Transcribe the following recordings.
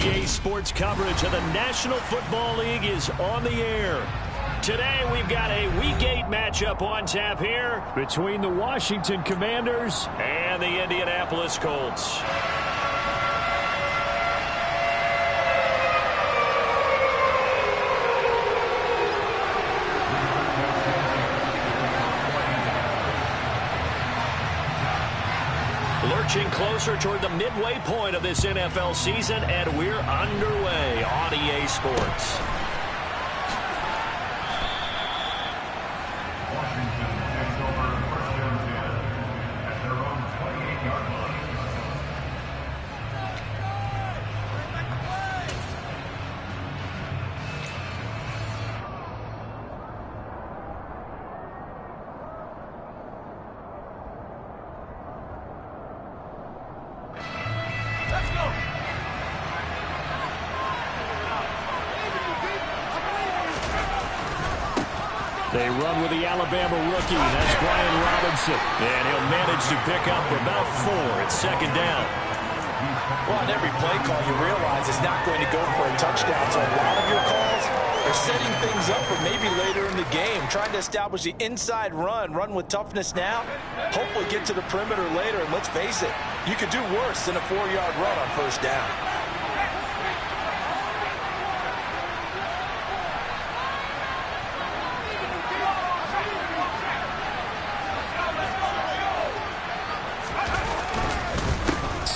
EA Sports coverage of the National Football League is on the air. Today we've got a Week 8 matchup on tap here between the Washington Commanders and the Indianapolis Colts. Lurching closer toward the midway point of this NFL season, and we're underway on EA Sports. Washington takes over first and 10 at their own 28-yard line. They run with the Alabama rookie. That's Brian Robinson. And he'll manage to pick up about 4 at second down. Well, on every play call, you realize it's not going to go for a touchdown. So a lot of your calls are setting things up for maybe later in the game, trying to establish the inside run with toughness now, hopefully get to the perimeter later. And let's face it, you could do worse than a 4-yard run on first down.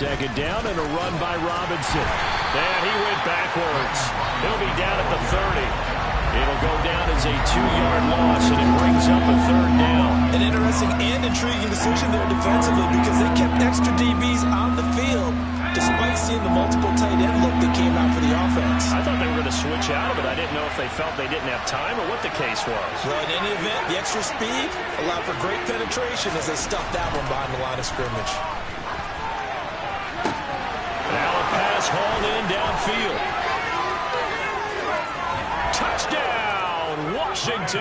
Second down and a run by Robinson. And he went backwards. He'll be down at the 30. It'll go down as a 2-yard loss, and it brings up a third down. An interesting and intriguing decision there defensively because they kept extra DBs on the field despite seeing the multiple tight end look that came out for the offense. I thought they were going to switch out of it. I didn't know if they felt they didn't have time or what the case was. Well, in any event, the extra speed allowed for great penetration as they stuffed that one behind the line of scrimmage. Pass hauled in downfield. Touchdown, Washington.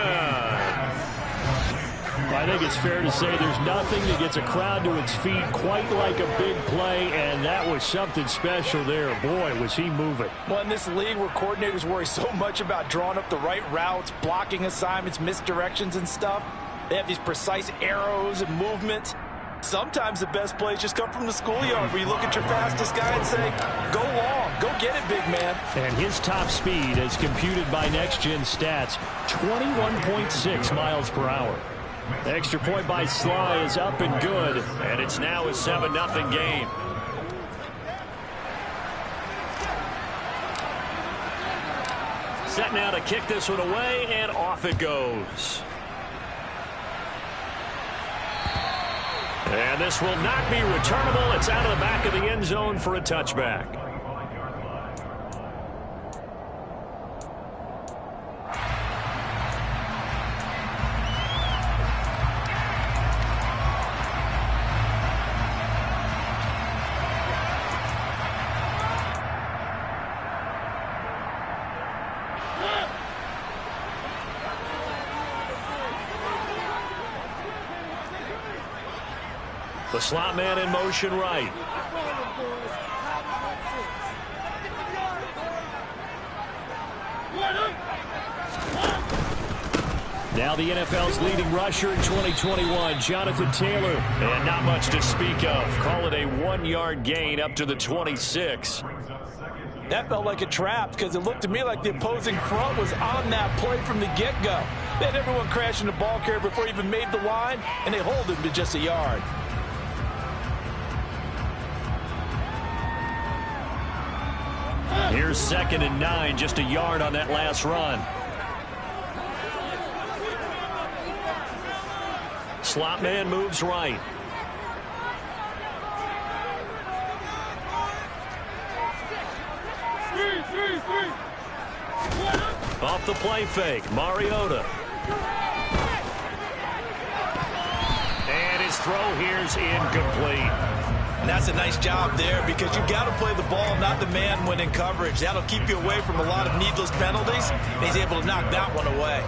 I think it's fair to say there's nothing that gets a crowd to its feet quite like a big play, and that was something special there. Boy, was he moving. Well, in this league where coordinators worry so much about drawing up the right routes, blocking assignments, misdirections and stuff, they have these precise arrows and movements. Sometimes the best plays just come from the schoolyard where you look at your fastest guy and say, go long, go get it, big man. And his top speed, as computed by Next Gen Stats, 21.6 miles per hour. The extra point by Sly is up and good, and it's now a 7-0 game. Set now to kick this one away, and off it goes. And this will not be returnable. It's out of the back of the end zone for a touchback. The slot man in motion right. Now the NFL's leading rusher in 2021, Jonathan Taylor. And not much to speak of. Call it a 1-yard gain up to the 26. That felt like a trap because it looked to me like the opposing front was on that play from the get-go. They had everyone crashing the ball carrier before he even made the line, and they hold him to just a yard. Here's 2nd and 9, just a yard on that last run. Slot man moves right. Off the play fake, Mariota. And his throw here's incomplete. And that's a nice job there because you've got to play the ball, not the man when in coverage. That'll keep you away from a lot of needless penalties. And he's able to knock that one away.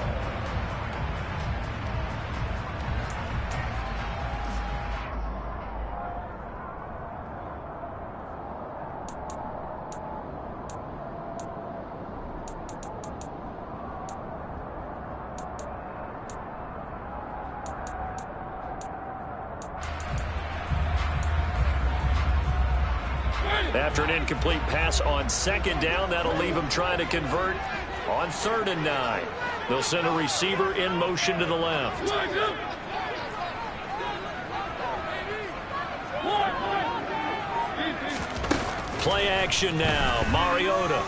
After an incomplete pass on second down, that'll leave them trying to convert on 3rd and 9. They'll send a receiver in motion to the left. Play action now. Mariota.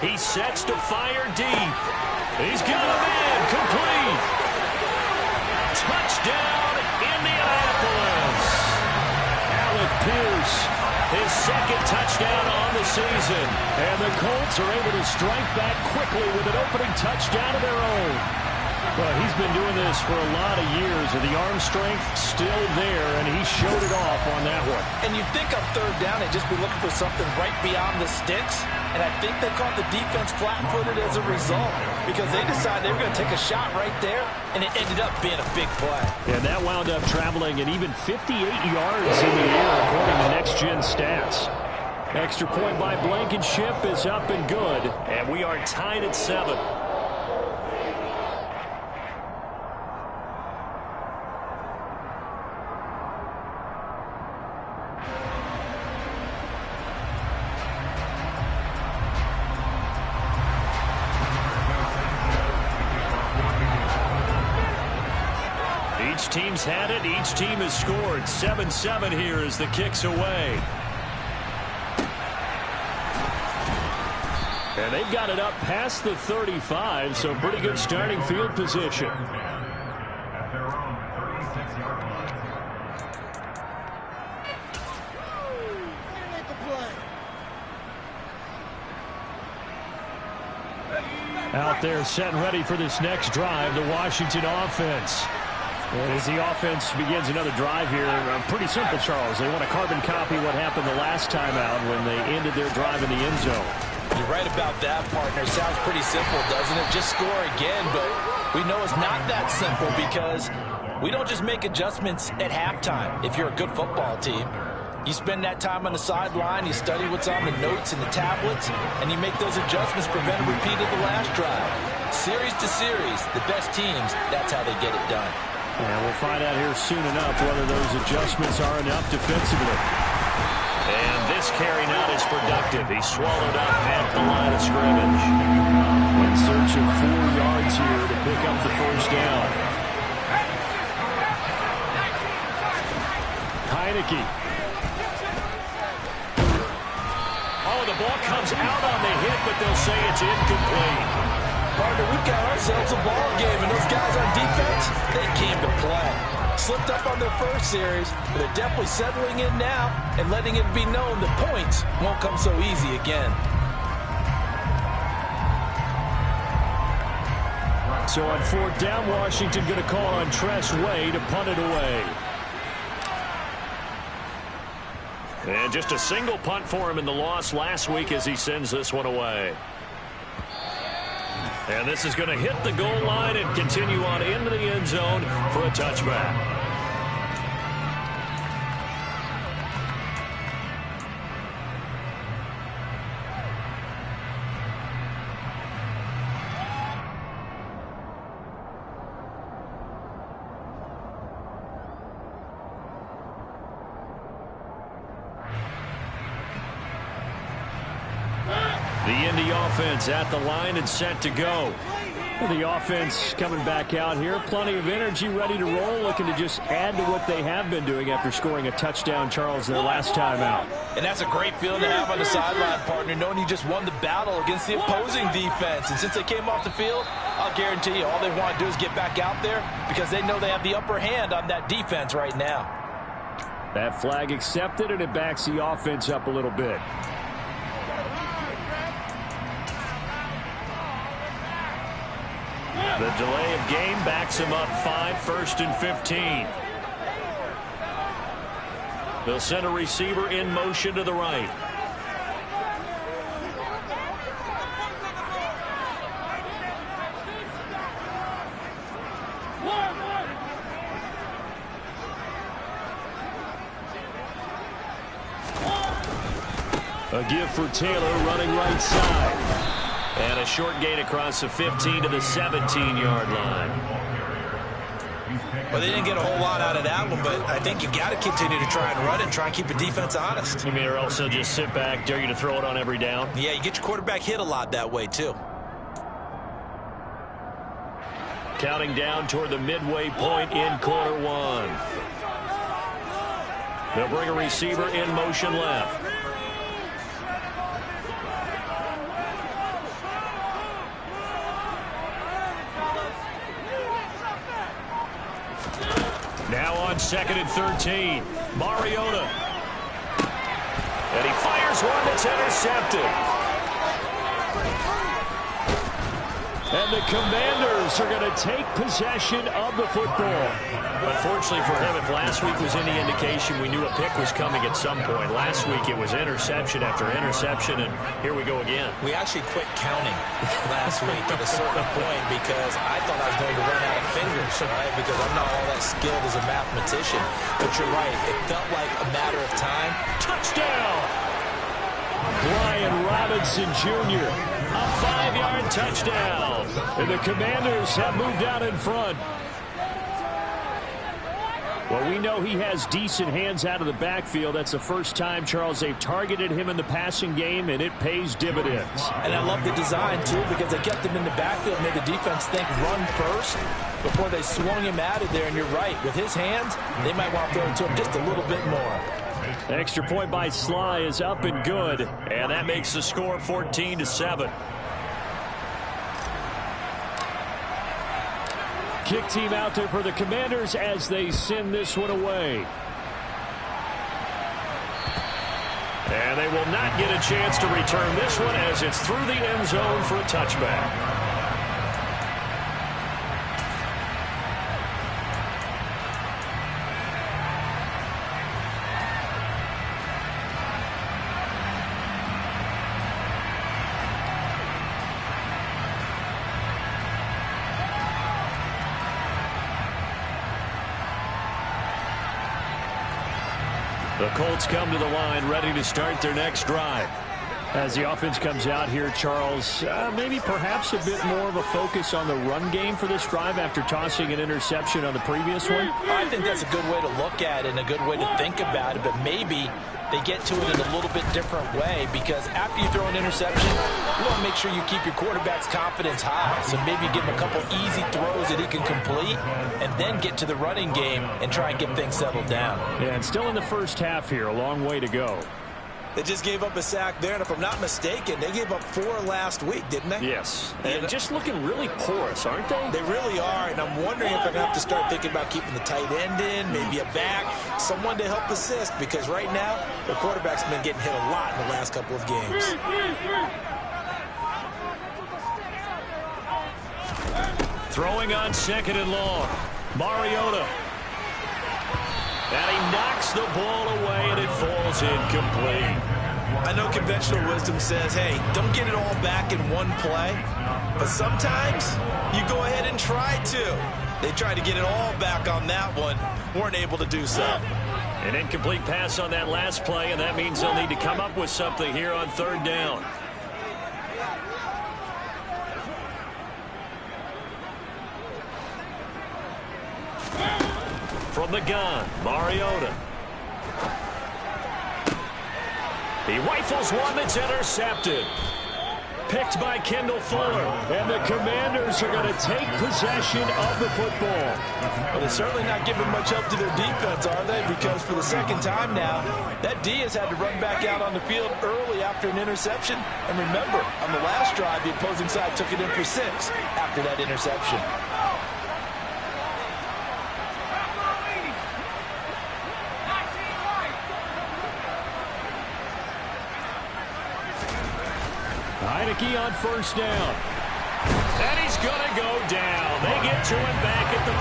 He sets to fire deep. He's got him in. Complete. Touchdown, Indianapolis. Alec Pierce, his 2nd touchdown on the season. And the Colts are able to strike back quickly with an opening touchdown of their own. Well, he's been doing this for a lot of years, and the arm strength still there, and he showed it off on that one. And you'd think on 3rd down they'd just be looking for something right beyond the sticks, and I think they caught the defense flat-footed as a result because they decided they were going to take a shot right there, and it ended up being a big play. And that wound up traveling at even 58 yards in the air, according to Next Gen Stats. Extra point by Blankenship is up and good, and we are tied at 7. Each team's had it. Each team has scored. 7-7 here as the kick's away. And they've got it up past the 35, so pretty good starting field position. At their own 36-yard line. Out there set and ready for this next drive, the Washington offense. And as the offense begins another drive here, pretty simple, Charles. They want to carbon copy what happened the last time out when they ended their drive in the end zone. You're right about that, partner. Sounds pretty simple, doesn't it? Just score again, but we know it's not that simple because we don't just make adjustments at halftime if you're a good football team. You spend that time on the sideline, you study what's on the notes and the tablets, and you make those adjustments, prevent a repeat of the last drive. Series to series, the best teams, that's how they get it done. And we'll find out here soon enough whether those adjustments are enough defensively. And this carry not as productive. He swallowed up at the line of scrimmage. In search of 4 yards here to pick up the 1st down. Heineke. Oh, the ball comes out on the hit, but they'll say it's incomplete. Partner, we've got ourselves a ball game, and those guys on defense, they came to play. Slipped up on their first series, but they're definitely settling in now and letting it be known the points won't come so easy again. So on 4th down, Washington going to call on Tress Way to punt it away. And just a single punt for him in the loss last week as he sends this one away. And this is going to hit the goal line and continue on into the end zone for a touchback. The Indy offense at the line and set to go. The offense coming back out here. Plenty of energy, ready to roll, looking to just add to what they have been doing after scoring a touchdown, Charles, their last time out. And that's a great feeling to have on the sideline, partner, knowing you just won the battle against the opposing defense. And since they came off the field, I'll guarantee you all they want to do is get back out there because they know they have the upper hand on that defense right now. That flag accepted, and it backs the offense up a little bit. The delay of game backs him up 5, 1st and 15. They'll send a receiver in motion to the right. A give for Taylor running right side. And a short gain across the 15 to the 17-yard line. Well, they didn't get a whole lot out of that one, but I think you got to continue to try and run it and try and keep the defense honest. You mean, or else they'll just sit back, dare you to throw it on every down? Yeah, you get your quarterback hit a lot that way, too. Counting down toward the midway point in quarter one. They'll bring a receiver in motion left. Now on 2nd and 13. Mariota. And he fires one that's intercepted. And the Commanders are going to take possession of the football. Unfortunately for him, if last week was any indication, we knew a pick was coming at some point. Last week it was interception after interception, and here we go again. We actually quit counting last week at a certain point because I thought I was going to run out of fingers, right? Because I'm not all that skilled as a mathematician. But you're right. It felt like a matter of time. Touchdown! Brian Robinson Jr., a 5-yard touchdown. And the Commanders have moved out in front. Well, we know he has decent hands out of the backfield. That's the first time, Charles, they've targeted him in the passing game, and it pays dividends. And I love the design, too, because they kept him in the backfield, made the defense think run first before they swung him out of there. And you're right, with his hands, they might want to throw it to him just a little bit more. The extra point by Sly is up and good, and that makes the score 14-7. Kick team out there for the Commanders as they send this one away. And they will not get a chance to return this one as it's through the end zone for a touchback. The Colts come to the line ready to start their next drive. As the offense comes out here, Charles, maybe perhaps a bit more of a focus on the run game for this drive after tossing an interception on the previous one? I think that's a good way to look at it and a good way to think about it, but maybe they get to it in a little bit different way because after you throw an interception, you want to make sure you keep your quarterback's confidence high. So maybe give him a couple easy throws that he can complete and then get to the running game and try and get things settled down. Yeah, and still in the first half here, a long way to go. They just gave up a sack there, and if I'm not mistaken, they gave up 4 last week, didn't they? Yes. And just looking really porous, aren't they? They really are, and I'm wondering if they're going to have to start thinking about keeping the tight end in, maybe a back, someone to help assist, because right now, the quarterback's been getting hit a lot in the last couple of games. Throwing on 2nd and long. Mariota. And he knocks the ball away, and it falls incomplete. I know conventional wisdom says, hey, don't get it all back in one play. But sometimes you go ahead and try to. They tried to get it all back on that one. Weren't able to do so. An incomplete pass on that last play, and that means they'll need to come up with something here on 3rd down. From the gun, Mariota. He rifles one that's intercepted. Picked by Kendall Fuller. And the Commanders are going to take possession of the football. Well, they're certainly not giving much help to their defense, are they? Because for the second time now, that D has had to run back out on the field early after an interception. And remember, on the last drive, the opposing side took it in for 6 after that interception. Heinicke on 1st down. And he's going to go down. They get to him back at the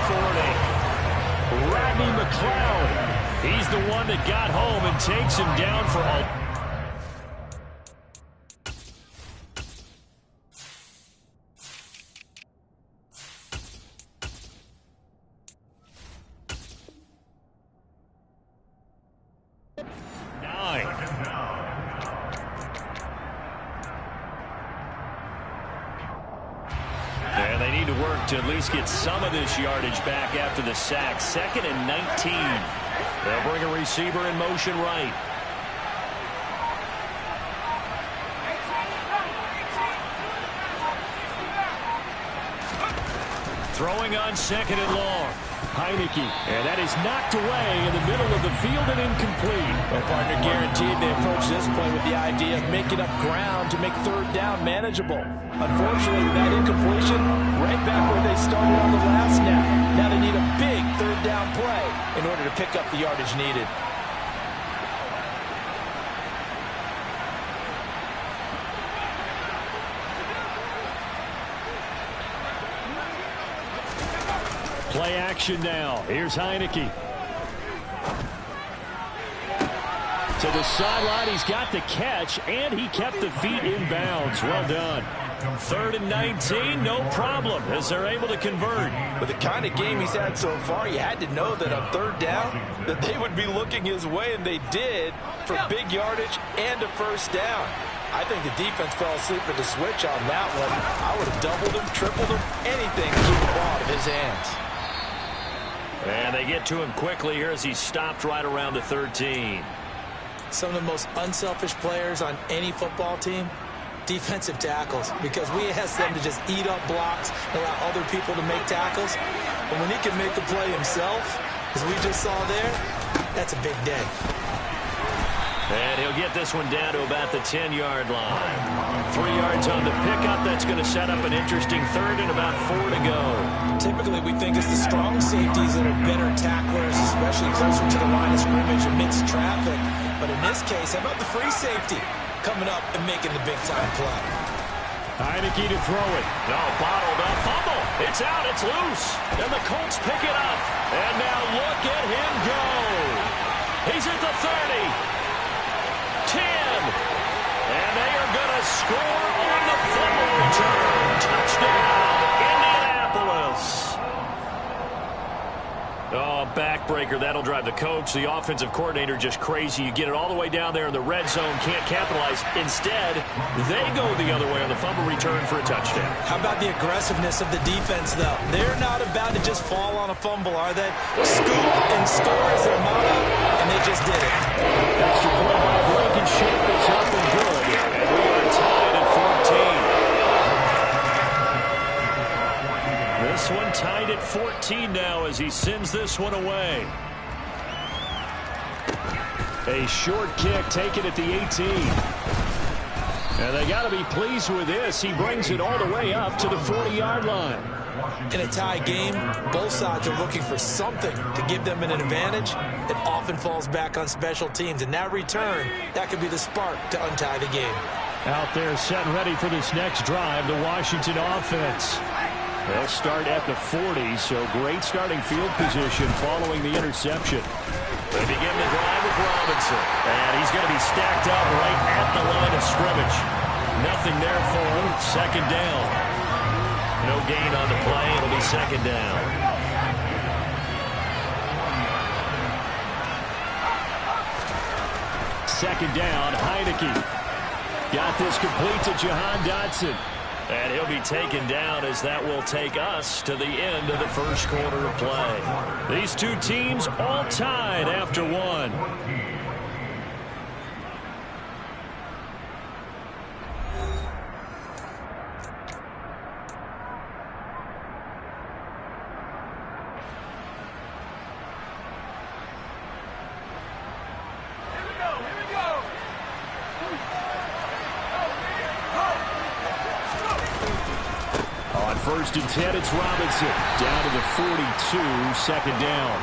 40. Rodney McLeod. He's the one that got home and takes him down for all. to at least get some of this yardage back after the sack. 2nd and 19. They'll bring a receiver in motion right. Throwing on 2nd and long. Heineke, and that is knocked away in the middle of the field and incomplete. Well, partner, guaranteed they approach this play with the idea of making up ground to make 3rd down manageable. Unfortunately, with that incompletion, right back where they started on the last snap. Now they need a big 3rd down play in order to pick up the yardage needed. Play action now. Here's Heineke. To the sideline, he's got the catch, and he kept the feet in bounds. Well done. 3rd and 19, no problem, as they're able to convert. With the kind of game he's had so far, you had to know that on 3rd down, that they would be looking his way, and they did, for big yardage and a 1st down. I think the defense fell asleep at the switch on that one. I would have doubled him, tripled him, anything to keep the ball out of his hands. And they get to him quickly here as he's stopped right around the 13. Some of the most unselfish players on any football team, defensive tackles, because we ask them to just eat up blocks and allow other people to make tackles. But when he can make a play himself, as we just saw there, that's a big day. And he'll get this one down to about the 10-yard line. 3 yards on the pickup. That's going to set up an interesting 3rd and about 4 to go. Typically, we think it's the strong safeties that are better tacklers, especially closer to the line of scrimmage amidst traffic. But in this case, how about the free safety coming up and making the big-time play? Heineke to throw it. No, bottled up. Fumble. It's out. It's loose. And the Colts pick it up. And now look at him go. He's at the 30. 10. And they are going to score on the fumble return. Touchdown, Indianapolis. Oh, backbreaker. That'll drive the coach, the offensive coordinator, just crazy. You get it all the way down there in the red zone, can't capitalize. Instead, they go the other way on the fumble return for a touchdown. How about the aggressiveness of the defense, though? They're not about to just fall on a fumble, are they? Scoop and score is their motto, and they just did it. Extra point by Blankenship is up and good. And we are tied at 14. This one tied at 14 now as he sends this one away. A short kick taken at the 18. And they got to be pleased with this. He brings it all the way up to the 40-yard line. In a tie game, both sides are looking for something to give them an advantage. It often falls back on special teams. And that return, that could be the spark to untie the game. Out there set and ready for this next drive, the Washington offense. They'll start at the 40, so great starting field position following the interception. They begin the drive with Robinson. And he's going to be stacked up right at the line of scrimmage. Nothing there for him. 2nd down. No gain on the play. It'll be 2nd down. Second down, Heineke. Got this complete to Jahan Dotson. And he'll be taken down as that will take us to the end of the first quarter of play. These two teams all tied after one. First and 10, it's Robinson. Down to the 42, 2nd down.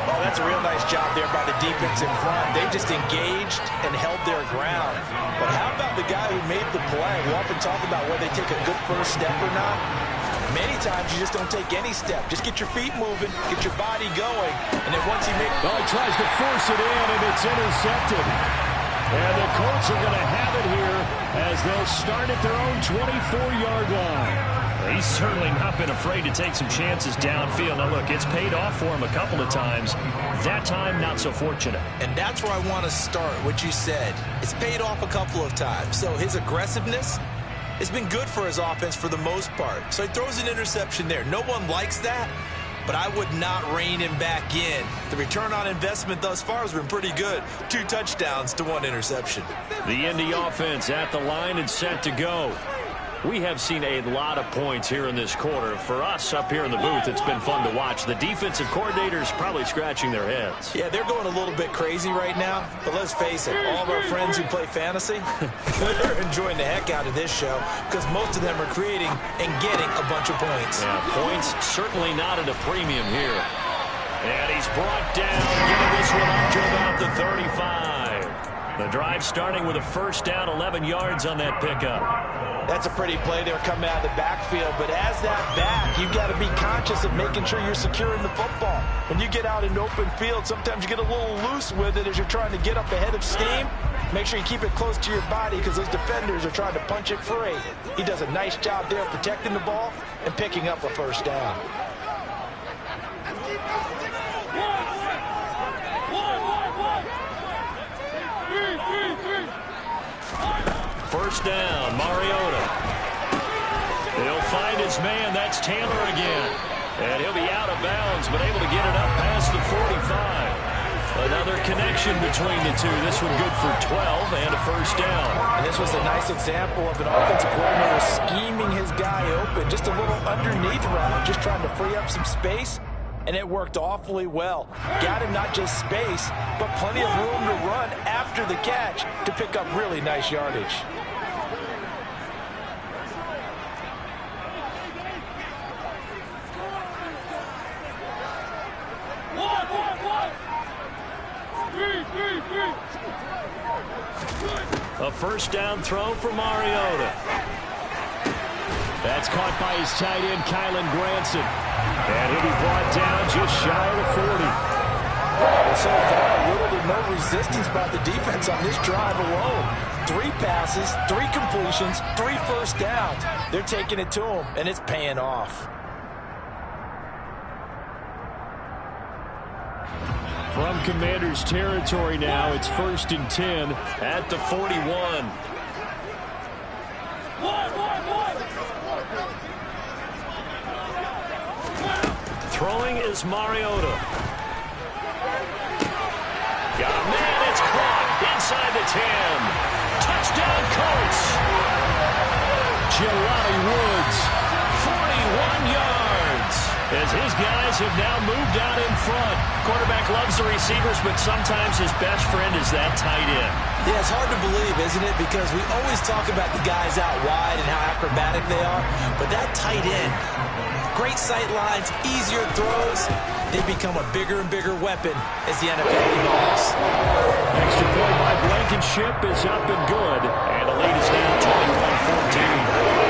Oh, that's a real nice job there by the defense in front. They just engaged and held their ground. But how about the guy who made the play? We often talk about whether they take a good first step or not. Many times you just don't take any step. Just get your feet moving, get your body going, and then once he makes... Well, he tries to force it in, and it's intercepted. And the Colts are going to have it here as they'll start at their own 24-yard line. He's certainly not been afraid to take some chances downfield. Now, look, it's paid off for him a couple of times. That time, not so fortunate. And that's where I want to start, what you said. It's paid off a couple of times. So his aggressiveness It's been good for his offense for the most part. So he throws an interception there. No one likes that, but I would not rein him back in. The return on investment thus far has been pretty good. 2 touchdowns to 1 interception. The Indy offense at the line and set to go. We have seen a lot of points here in this quarter. For us up here in the booth, it's been fun to watch. The defensive coordinators probably scratching their heads. Yeah, they're going a little bit crazy right now. But let's face it, all of our friends who play fantasy, they're enjoying the heck out of this show because most of them are creating and getting a bunch of points. Yeah, points certainly not at a premium here. And he's brought down, getting this one up to about the 35. The drive starting with a first down, 11 yards on that pickup. That's a pretty play there coming out of the backfield. But as that back, you've got to be conscious of making sure you're securing the football. When you get out in open field, sometimes you get a little loose with it as you're trying to get up ahead of steam. Make sure you keep it close to your body because those defenders are trying to punch it free. He does a nice job there protecting the ball and picking up a first down. First down, Mariota. He'll find his man. That's Taylor again. And he'll be out of bounds, but able to get it up past the 45. Another connection between the two. This one good for 12 and a first down. And this was a nice example of an offensive coordinator scheming his guy open. Just a little underneath route, just trying to free up some space. And it worked awfully well. Got him not just space, but plenty of room to run after the catch to pick up really nice yardage. A first down throw for Mariota. That's caught by his tight end, Kylen Granson. And he'll be brought down just shy of the 40. Well, so far, little to no resistance by the defense on this drive alone. 3 passes, 3 completions, 3 first downs. They're taking it to him, and it's paying off. From Commanders territory now, it's 1st and 10 at the 41. Throwing is Mariota. Got a man, it's caught inside the 10. Touchdown Colts. Jelani Woods, 41 yards. As his guys have now moved out in front. Quarterback loves the receivers, but sometimes his best friend is that tight end. Yeah, it's hard to believe, isn't it? Because we always talk about the guys out wide and how acrobatic they are. But that tight end, great sight lines, easier throws. They become a bigger and bigger weapon as the NFL evolves. Extra point by Blankenship is up and good. And the lead is now 21-14.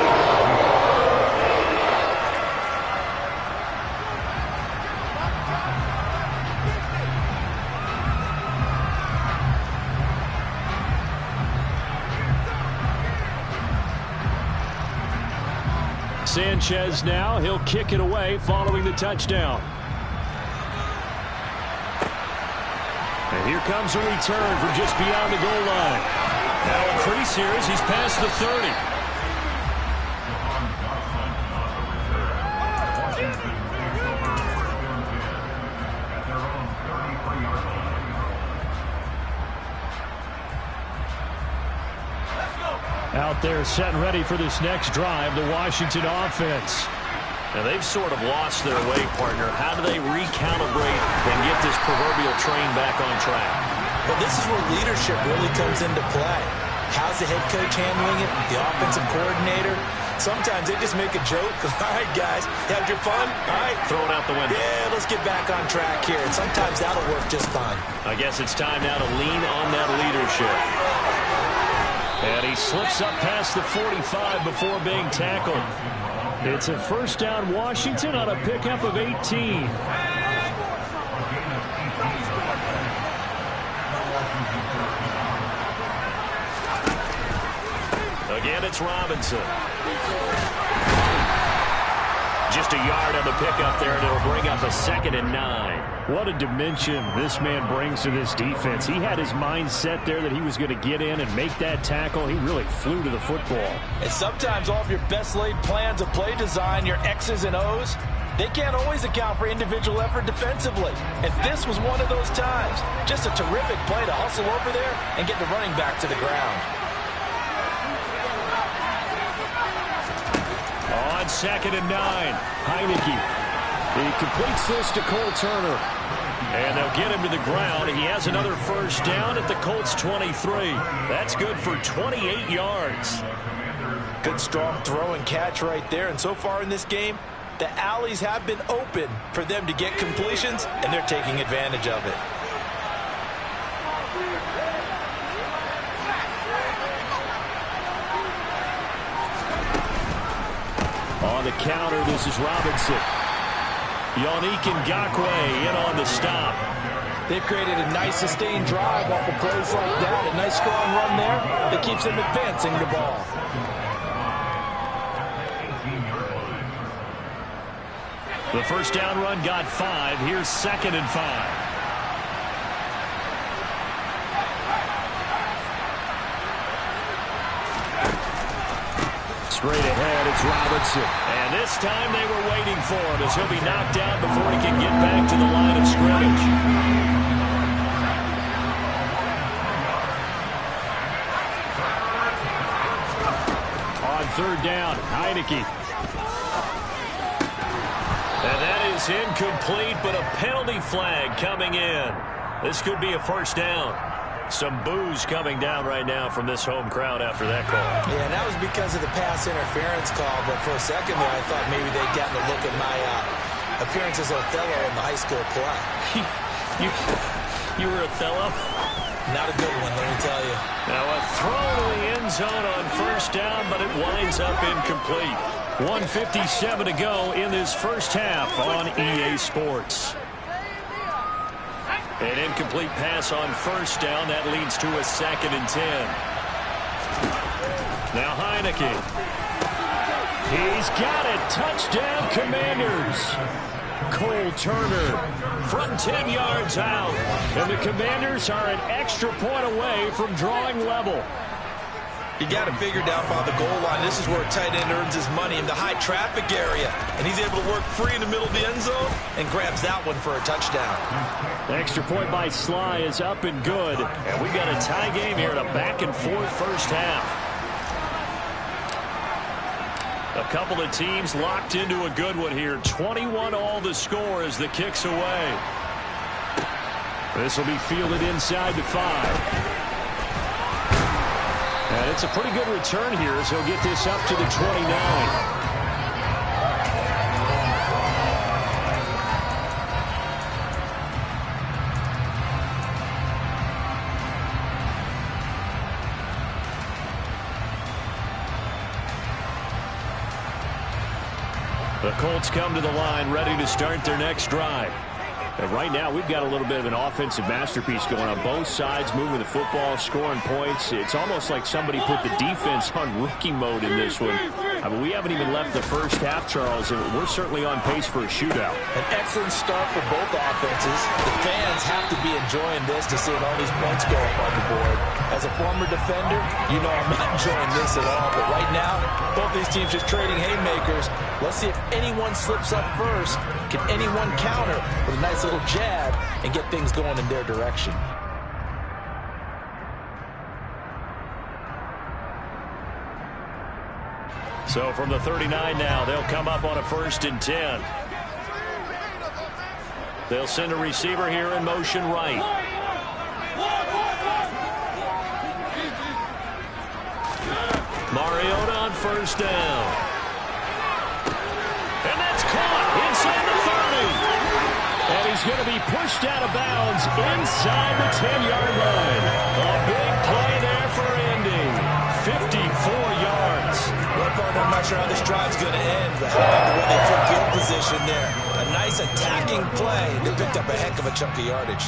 Sanchez now, he'll kick it away following the touchdown. And here comes a return from just beyond the goal line. Now increase here as he's past the 30. Out there set and ready for this next drive, the Washington offense. Now they've sort of lost their way, partner. How do they recalibrate and get this proverbial train back on track? Well, this is where leadership really comes into play. How's the head coach handling it? The offensive coordinator? Sometimes they just make a joke. All right, guys, had your fun? All right. Throw it out the window. Yeah, let's get back on track here. And sometimes that'll work just fine. I guess it's time now to lean on that leadership. And he slips up past the 45 before being tackled. It's a first down Washington on a pickup of 18. Again, it's Robinson. just a yard on the pickup there, and it'll bring up a 2nd and 9. What a dimension this man brings to this defense. He had his mind set there that he was going to get in and make that tackle. He really flew to the football. And sometimes all of your best laid plans of play design, your X's and O's, they can't always account for individual effort defensively. And this was one of those times. Just a terrific play to hustle over there and get the running back to the ground. On 2nd and 9, Heineke. He completes this to Cole Turner. And they'll get him to the ground. He has another first down at the Colts 23. That's good for 28 yards. Good strong throw and catch right there. And so far in this game, the alleys have been open for them to get completions, and they're taking advantage of it. On the counter, this is Robinson. Yannick Ngakoue in on the stop. They've created a nice sustained drive off of plays like that. A nice strong run there that keeps them advancing the ball. The first down run got 5. Here's 2nd and 5. Straight ahead, it's Robinson. And this time they were waiting for him as he'll be knocked out before he can get back to the line of scrimmage. On 3rd down, Heineke. And that is incomplete, but a penalty flag coming in. This could be a first down. Some boos coming down right now from this home crowd after that call. Yeah, and that was because of the pass interference call. But for a second there, I thought maybe they'd gotten a look at my appearance as Othello in the high school play. You were Othello? Not a good one, let me tell you. Now a throw to the end zone on first down, but it winds up incomplete. 1:57 to go in this first half on EA Sports. An incomplete pass on first down. That leads to a 2nd and 10. Now Heineke. He's got it. Touchdown, Commanders. Cole Turner from 10 yards out. And the Commanders are an extra point away from drawing level. You got to figure down by the goal line. This is where a tight end earns his money in the high traffic area. And he's able to work free in the middle of the end zone and grabs that one for a touchdown. The extra point by Sly is up and good. And we got a tie game here in a back-and-forth first half. A couple of teams locked into a good one here. 21 all the score as the kick's away. This will be fielded inside the 5. And it's a pretty good return here as he'll get this up to the 29. The Colts come to the line ready to start their next drive. And right now, we've got a little bit of an offensive masterpiece going on both sides, moving the football, scoring points. It's almost like somebody put the defense on rookie mode in this one. I mean, we haven't even left the first half, Charles, and we're certainly on pace for a shootout. An excellent start for both offenses. The fans have to be enjoying this to see all these points go up on the board. As a former defender, you know I'm not enjoying this at all. But right now, both these teams just trading haymakers. Let's see if anyone slips up first. Can anyone counter with a nice little jab and get things going in their direction? So from the 39 now, they'll come up on a 1st and 10. They'll send a receiver here in motion right. Mariota on first down. And that's caught inside the 30. And he's going to be pushed out of bounds inside the 10-yard line. A big play there for Indy. 54 yards. Well, partner, I'm not sure how this drive's going to end, but how about the way they took field position there? A nice attacking play. They picked up a heck of a chunk of yardage.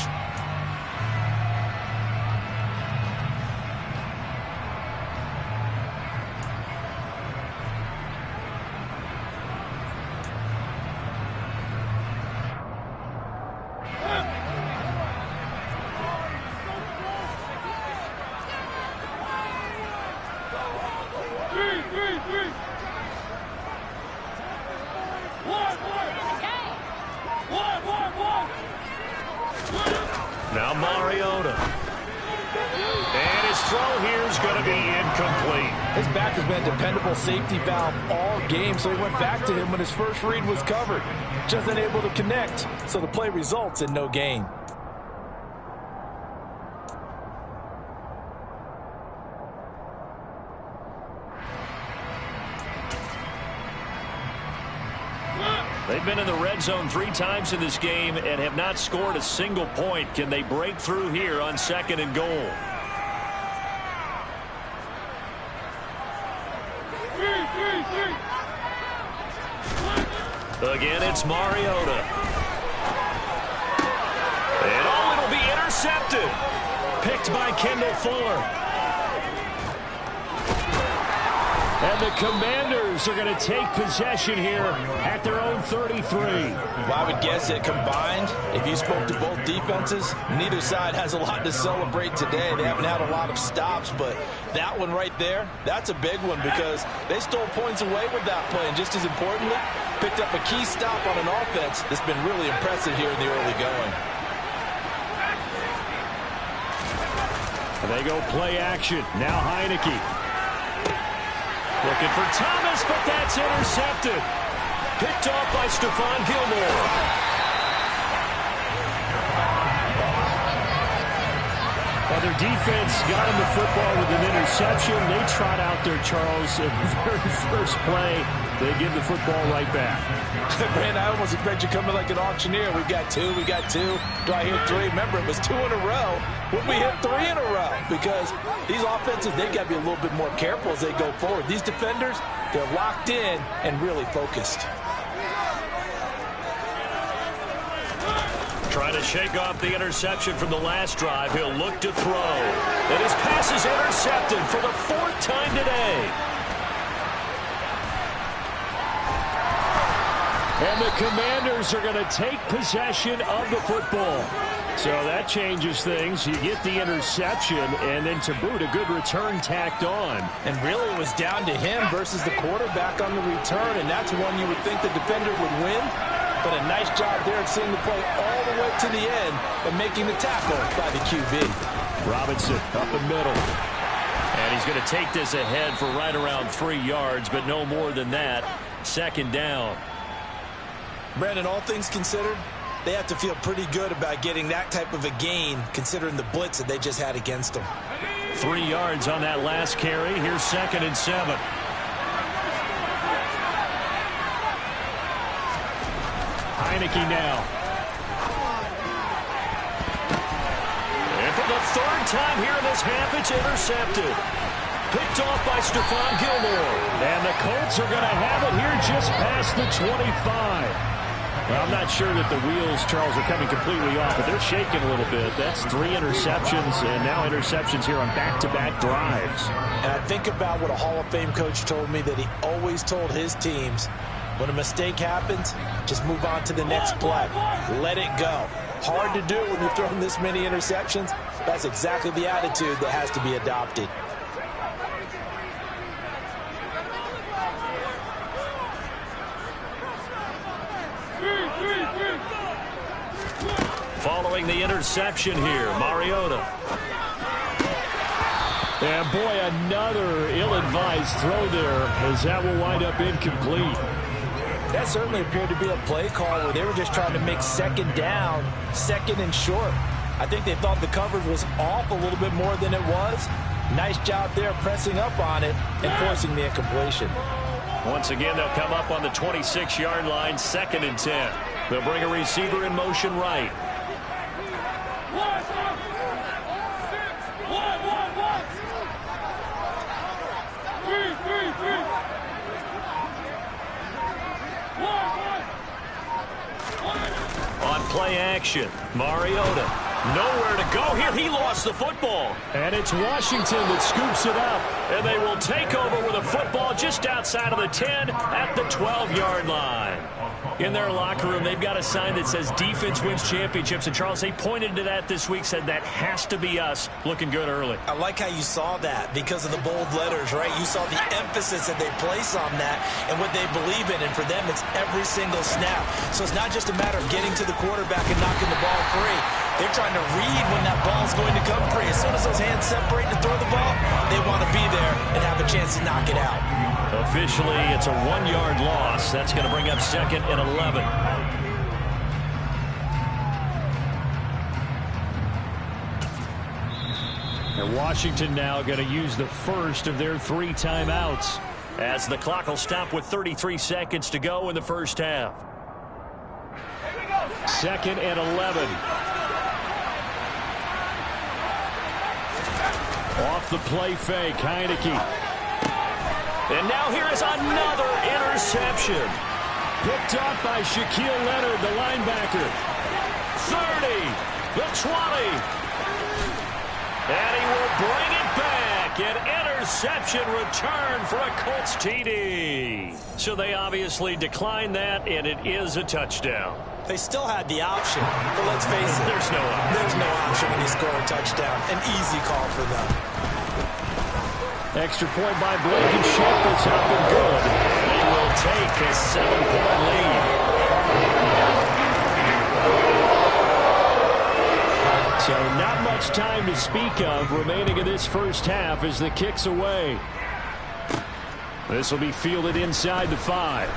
Now Mariota. And his throw here is going to be incomplete. His back has been a dependable safety valve all game, so he went back to him when his first read was covered. Just unable to connect, so the play results in no gain. They've been in the red zone 3 times in this game and have not scored a single point. Can they break through here on 2nd and goal? Again, it's Mariota. And it'll be intercepted. Picked by Kendall Fuller. And the Commanders are going to take possession here at their own 33. Well, I would guess that combined, if you spoke to both defenses, neither side has a lot to celebrate today. They haven't had a lot of stops, but that one right there, that's a big one because they stole points away with that play. And just as importantly, picked up a key stop on an offense that's been really impressive here in the early going. And they go play action. Now Heineke. Looking for Thomas, but that's intercepted. Picked off by Stephon Gilmore. Well, their defense got him the football with an interception. They trot out there, Charles, at the very first play. They give the football right back. Man, I almost expect you coming like an auctioneer. We got 2, we got 2. Do I hear 3? Remember, it was 2 in a row. Would we hit 3 in a row? Because these offenses, they got to be a little bit more careful as they go forward. These defenders, they're locked in and really focused. Trying to shake off the interception from the last drive. He'll look to throw. And his pass is intercepted for the 4th time today. And the Commanders are going to take possession of the football. So that changes things. You get the interception, and then to boot, a good return tacked on. And really it was down to him versus the quarterback on the return, and that's one you would think the defender would win. But a nice job there of seeing the play all the way to the end and making the tackle by the QB. Robinson up the middle. And he's going to take this ahead for right around 3 yards, but no more than that. 2nd down. Brandon, all things considered, they have to feel pretty good about getting that type of a gain considering the blitz that they just had against them. 3 yards on that last carry. Here's 2nd and 7. Heineke now. And for the 3rd time here in this half, it's intercepted. Picked off by Stephon Gilmore. And the Colts are going to have it here just past the 25. Well, I'm not sure that the wheels, Charles, are coming completely off, but they're shaking a little bit. That's 3 interceptions, and now interceptions here on back-to-back drives. And I think about what a Hall of Fame coach told me that he always told his teams, when a mistake happens, just move on to the next play. Let it go. Hard to do when you're throwing this many interceptions. That's exactly the attitude that has to be adopted. Following the interception here, Mariota. And boy, another ill-advised throw there as that will wind up incomplete. That certainly appeared to be a play call where they were just trying to make 2nd down, 2nd and short. I think they thought the coverage was off a little bit more than it was. Nice job there pressing up on it and forcing the incompletion. Once again, they'll come up on the 26-yard line, 2nd and 10. They'll bring a receiver in motion right. On play action, Mariota. Nowhere to go here. He lost the football. And it's Washington that scoops it up. And they will take over with a football just outside of the 10 at the 12-yard line. In their locker room, they've got a sign that says defense wins championships. And, Charles, they pointed to that this week, said that has to be us. Looking good early. I like how you saw that because of the bold letters, right? You saw the emphasis that they place on that and what they believe in. And for them, it's every single snap. So it's not just a matter of getting to the quarterback and knocking the ball free. They're trying to read when that ball's going to come free. As soon as those hands separate to throw the ball, they want to be there and have a chance to knock it out. Officially, it's a 1-yard loss. That's going to bring up 2nd and 11. And Washington now going to use the first of their 3 timeouts, as the clock will stop with 33 seconds to go in the first half. 2nd and 11. Off the play fake, Heineke. And now here is another interception. Picked up by Shaquille Leonard, the linebacker. 30, the 20. And he will bring it back. An interception return for a Colts TD. So they obviously declined that, and it is a touchdown. They still had the option, but let's face it. There's no option. There's no option when you score a touchdown. An easy call for them. Extra point by Blankenship is up and good. They will take a 7-point lead. So not much time to speak of remaining in this first half as the kick's away. This will be fielded inside the 5.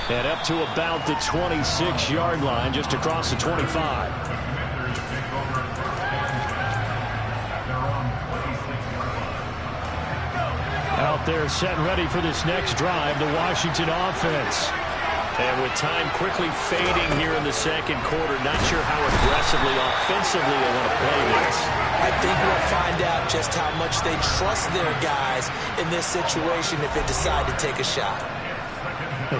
And up to about the 26-yard line, just across the 25. Out there set and ready for this next drive, the Washington offense. And with time quickly fading here in the second quarter, not sure how aggressively, offensively they want to play this. I think we'll find out just how much they trust their guys in this situation if they decide to take a shot.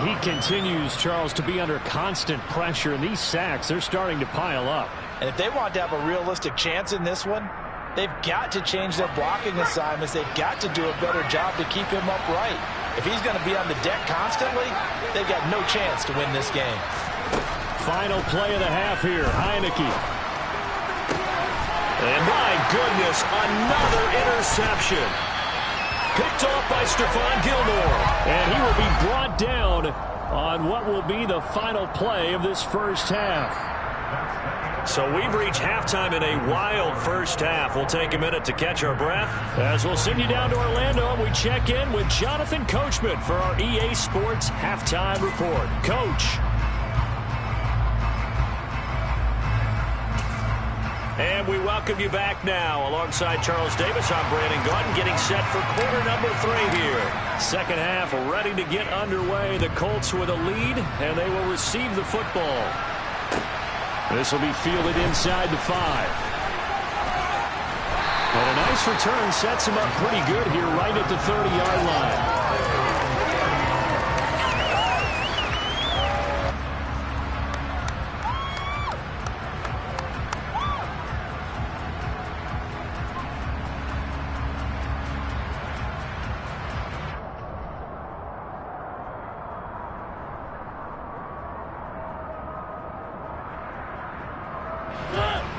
He continues, Charles, to be under constant pressure, and these sacks, they're starting to pile up. And if they want to have a realistic chance in this one, they've got to change their blocking assignments. They've got to do a better job to keep him upright. If he's going to be on the deck constantly, they've got no chance to win this game. Final play of the half here, Heineke. And my goodness, another interception. Picked off by Stephon Gilmore. And he will be brought down on what will be the final play of this first half. So we've reached halftime in a wild first half. We'll take a minute to catch our breath as we'll send you down to Orlando and we check in with Jonathan Coachman for our EA Sports Halftime Report. Coach. And we welcome you back now. Alongside Charles Davis, I'm Brandon Gaudin, getting set for quarter number 3 here. Second half ready to get underway. The Colts with a lead, and they will receive the football. This will be fielded inside the 5. And a nice return sets him up pretty good here right at the 30-yard line.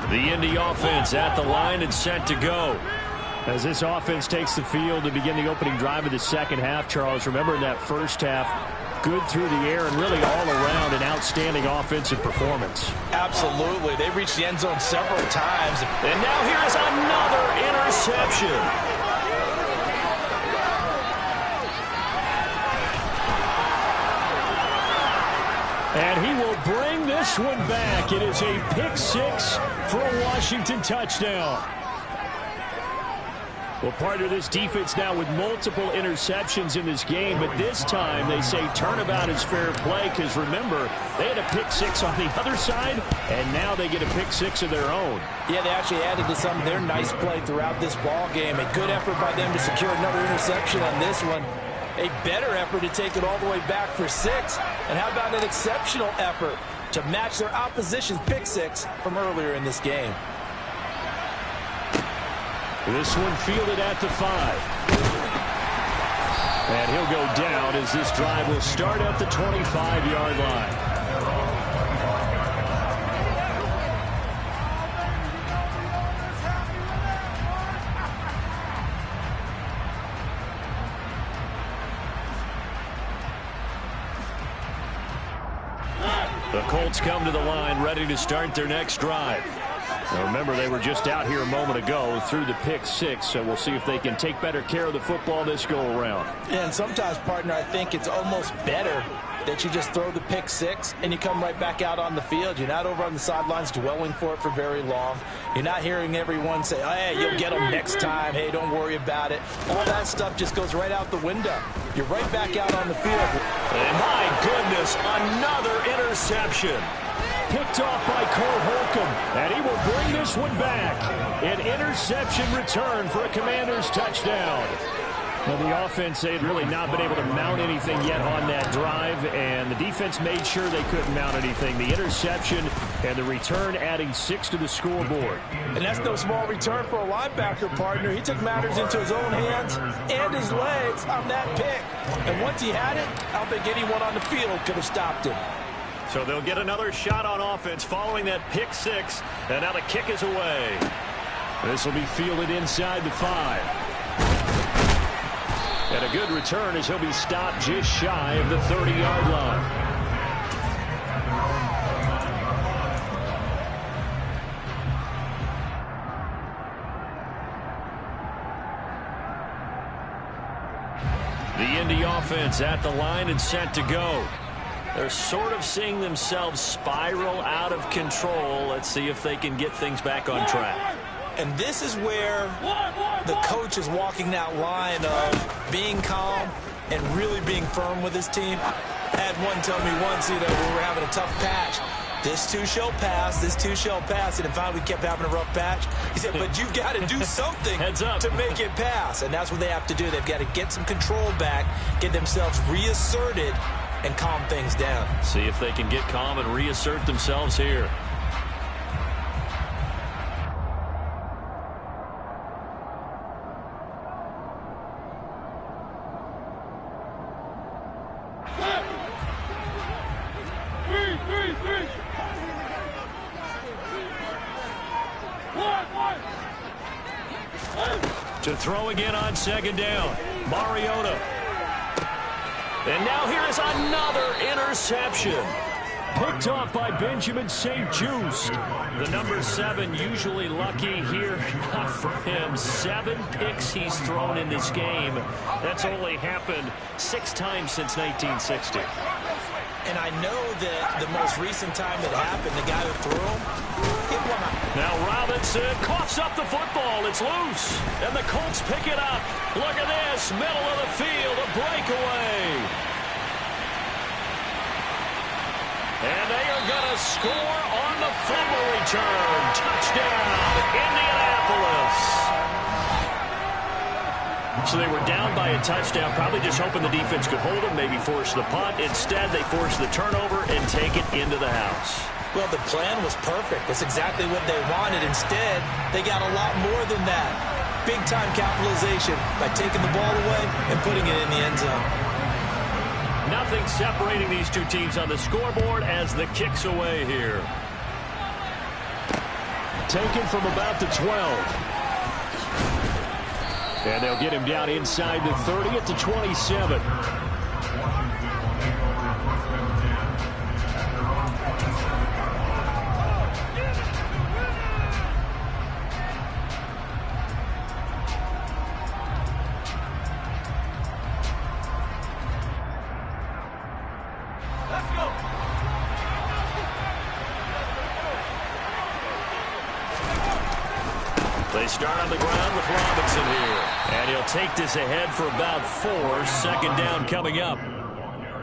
The Indy offense at the line and set to go. As this offense takes the field to begin the opening drive of the second half, Charles, remember in that first half, good through the air and really all around an outstanding offensive performance. Absolutely. They reached the end zone several times. And now here is another interception. And he will bring this one back. It is a pick-6 for a Washington touchdown. Well, part of this defense now with multiple interceptions in this game, but this time they say turnabout is fair play because, remember, they had a pick-6 on the other side, and now they get a pick-6 of their own. Yeah, they actually added to some of their nice play throughout this ball game. A good effort by them to secure another interception on this one. A better effort to take it all the way back for 6. And how about an exceptional effort to match their opposition's pick-6 from earlier in this game. This one fielded at the 5. And he'll go down as this drive will start at the 25-yard line. The Colts come to the line, ready to start their next drive. Now remember, they were just out here a moment ago through the pick six, so we'll see if they can take better care of the football this go-around. Yeah, and sometimes, partner, I think it's almost better that you just throw the pick six and you come right back out on the field. You're not over on the sidelines dwelling for it for very long. You're not hearing everyone say, oh, hey, you'll get them next time. Hey, don't worry about it. All that stuff just goes right out the window. You're right back out on the field. And my goodness, another interception. Picked off by Cole Holcomb, and he will bring this one back. An interception return for a Commanders touchdown. Well, the offense, they had really not been able to mount anything yet on that drive, and the defense made sure they couldn't mount anything. The interception and the return adding 6 to the scoreboard. And that's no small return for a linebacker, partner. He took matters into his own hands and his legs on that pick. And once he had it, I don't think anyone on the field could have stopped him. So they'll get another shot on offense following that pick six, and now the kick is away. This will be fielded inside the 5. And a good return as he'll be stopped just shy of the 30-yard line. The Indy offense at the line and set to go. They're sort of seeing themselves spiral out of control. Let's see if they can get things back on track. And this is where the coach is walking that line of being calm and really being firm with his team. I had one tell me once, we were having a tough patch. This too shall pass, this too shall pass. And finally we kept having a rough patch. He said, but you've got to do something Heads up. to make it pass. And that's what they have to do. They've got to get some control back, get themselves reasserted, and calm things down. See if they can get calm and reassert themselves here. To throw again on second down. Mariota. And now here is another interception. Picked off by Benjamin St-Juste. The number 7 usually lucky here. Not for him. 7 picks he's thrown in this game. That's only happened 6 times since 1960. And I know that the most recent time that happened, the guy who threw him, it went up. Now Robinson coughs up the football. It's loose. And the Colts pick it up. Look at this. Middle of the field. A breakaway. And they are going to score on the fumble return. Touchdown, Indianapolis. So they were down by a touchdown, probably just hoping the defense could hold them, maybe force the punt. Instead, they force the turnover and take it into the house. Well, the plan was perfect. That's exactly what they wanted. Instead, they got a lot more than that. Big-time capitalization by taking the ball away and putting it in the end zone. Nothing separating these two teams on the scoreboard as the kick's away here. Taken from about the 12. And they'll get him down inside the 30 at the 27. They start on the ground with Robinson here. And he'll take this ahead for about 4. Second down coming up.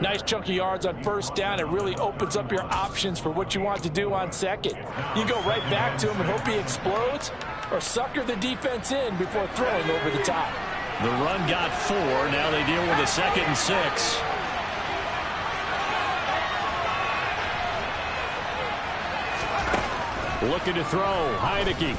Nice chunk of yards on first down. It really opens up your options for what you want to do on second. You go right back to him and hope he explodes, or sucker the defense in before throwing over the top. The run got 4. Now they deal with a 2nd and 6. Looking to throw. Heineke.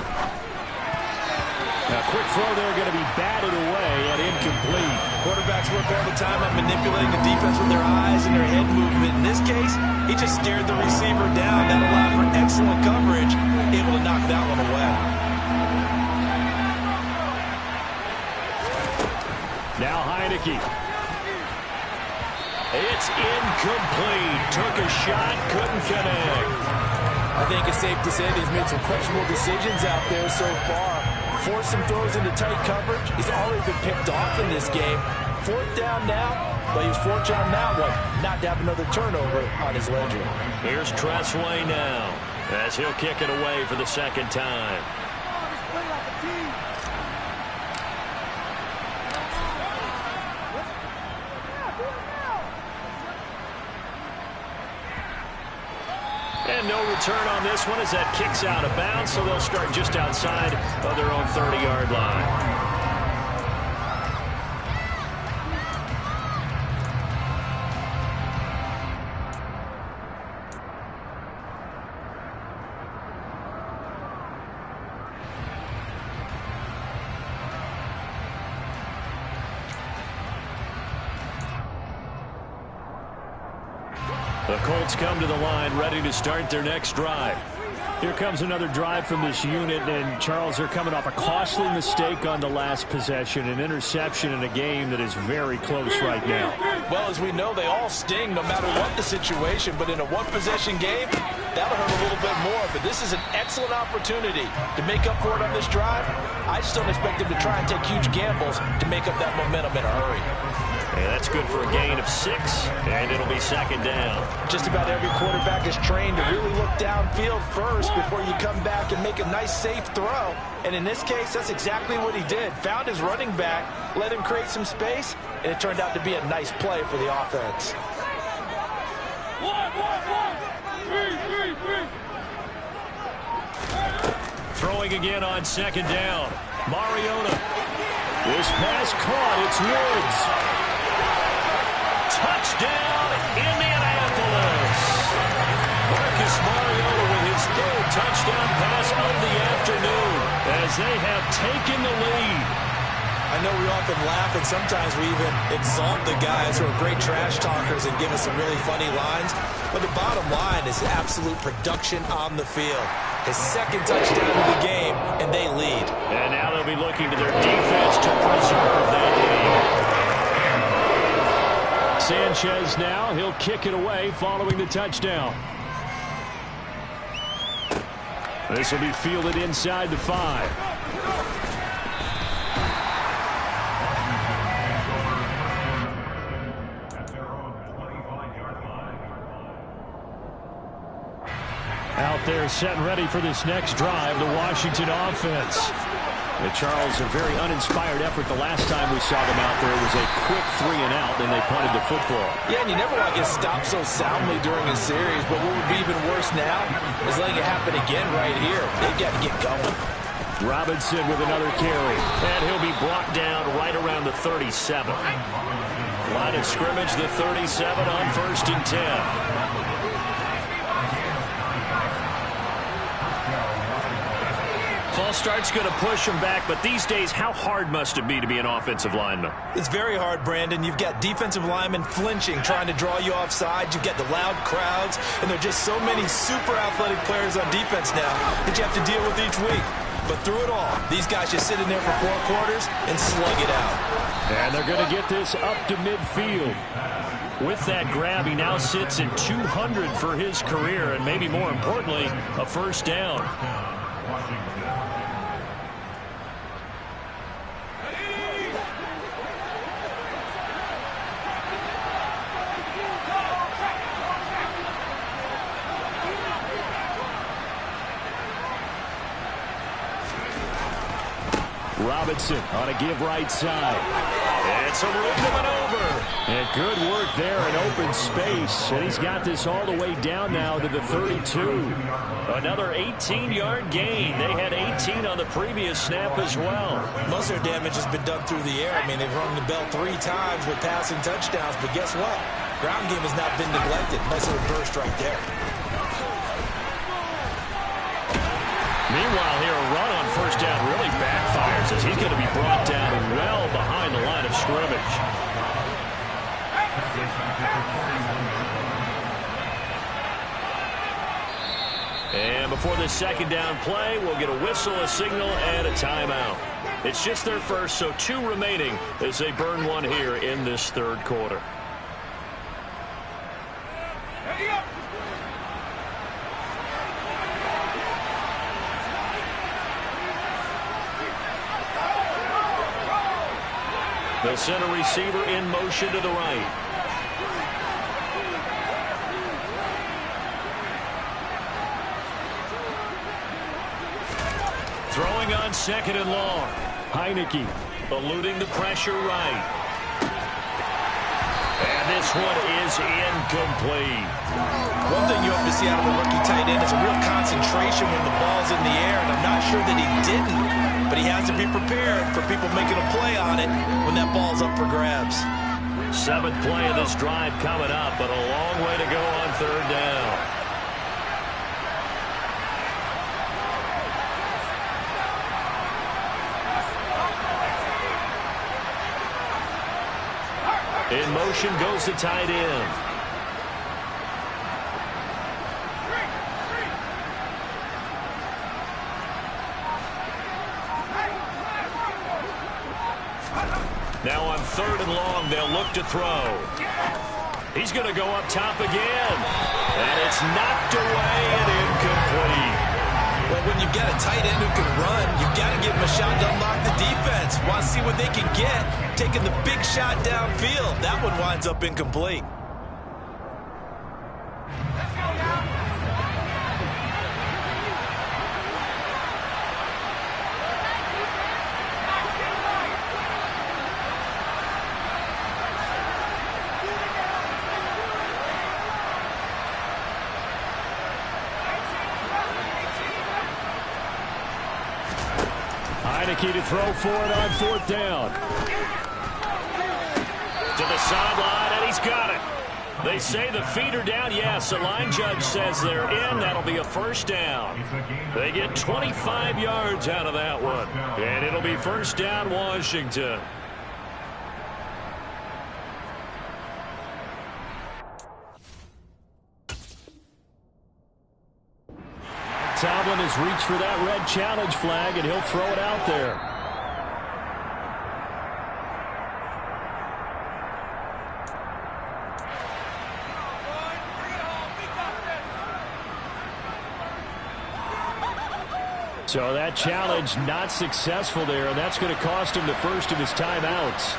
Now, quick throw there going to be batted away and incomplete. Quarterbacks work all the time on manipulating the defense with their eyes and their head movement. In this case, he just stared the receiver down. That allowed for excellent coverage, able to knock that one away. Now Heineke. It's incomplete. Took a shot, couldn't connect. I think it's safe to say that he's made some questionable decisions out there so far. Forced some throws into tight coverage. He's already been picked off in this game. 4th down now, but he was fortunate on that one not to have another turnover on his ledger. Here's Tressway now as he'll kick it away for the second time. And no return on this one as that kicks out of bounds, so they'll start just outside of their own 30-yard line. The Colts come to the line ready to start their next drive. Here comes another drive from this unit, and Charles, they're coming off a costly mistake on the last possession, an interception in a game that is very close right now. Well, as we know, they all sting no matter what the situation, but in a one-possession game, that'll hurt a little bit more. But this is an excellent opportunity to make up for it on this drive. I just don't expect them to try and take huge gambles to make up that momentum in a hurry. And that's good for a gain of 6, and it'll be second down. Just about every quarterback is trained to really look downfield first before you come back and make a nice, safe throw. And in this case, that's exactly what he did. Found his running back, let him create some space, and it turned out to be a nice play for the offense. Throwing again on second down. Mariota. This pass caught. It's Woods. Touchdown, Indianapolis. Marcus Mariota with his 3rd touchdown pass of the afternoon as they have taken the lead. I know we often laugh, and sometimes we even exalt the guys who are great trash talkers and give us some really funny lines. But the bottom line is absolute production on the field. His 2nd touchdown of the game, and they lead. And now they'll be looking to their defense to preserve that lead. Sanchez now, he'll kick it away following the touchdown. This will be fielded inside the 5. Out there set and ready for this next drive, the Washington offense. The Charles, a very uninspired effort the last time we saw them out there. It was a quick 3-and-out, and they punted the football. Yeah, and you never want to get stopped so soundly during a series, but what would be even worse now is letting it happen again right here. They've got to get going. Robinson with another carry, and he'll be brought down right around the 37. Line of scrimmage, the 37 on 1st and 10. False start's going to push him back, but these days, how hard must it be to be an offensive lineman? It's very hard, Brandon. You've got defensive linemen flinching, trying to draw you offside. You've got the loud crowds, and there are just so many super athletic players on defense now that you have to deal with each week. But through it all, these guys just sit in there for 4 quarters and slug it out. And they're going to get this up to midfield. With that grab, he now sits at 200 for his career, and maybe more importantly, a 1st down. Robinson on a give right side. It's a room to maneuver. And good work there in open space. And he's got this all the way down now to the 32. Another 18-yard gain. They had 18 on the previous snap as well. Most of their damage has been done through the air. I mean, they've rung the bell 3 times with passing touchdowns. But guess what? Ground game has not been neglected. Nice little burst right there. Meanwhile, here, a run on 1st down really backfires as he's going to be brought down well behind the line of scrimmage. And before this 2nd down play, we'll get a whistle, a signal, and a timeout. It's just their first, so 2 remaining as they burn one here in this 3rd quarter. They'll send a receiver in motion to the right. Throwing on 2nd and long. Heineke eluding the pressure right. And this one is incomplete. One thing you have to see out of a rookie tight end is a real concentration when the ball's in the air, and I'm not sure that he didn't, but he has to be prepared for people making a play on it when that ball's up for grabs. 7th play of this drive coming up, but a long way to go on 3rd down. In motion goes the tight end. Now on 3rd and long, they'll look to throw. He's going to go up top again. And it's knocked away and incomplete. Well, when you've got a tight end who can run, you've got to give him a shot to unlock the defense. Want to see what they can get. Taking the big shot downfield. That one winds up incomplete. Heineke to throw for it on 4th down. To the sideline, and he's got it. They say the feet are down. Yes, the line judge says they're in. That'll be a 1st down. They get 25 yards out of that one. And it'll be 1st down, Washington. Tomlin has reached for that red challenge flag, and he'll throw it out there. So that challenge not successful there, and that's going to cost him the first of his timeouts.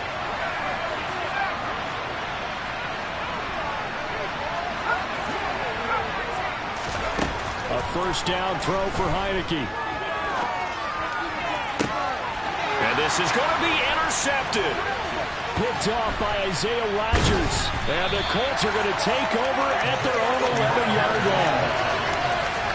A 1st down throw for Heineke. And this is going to be intercepted. Picked off by Isaiah Rodgers. And the Colts are going to take over at their own 11-yard line.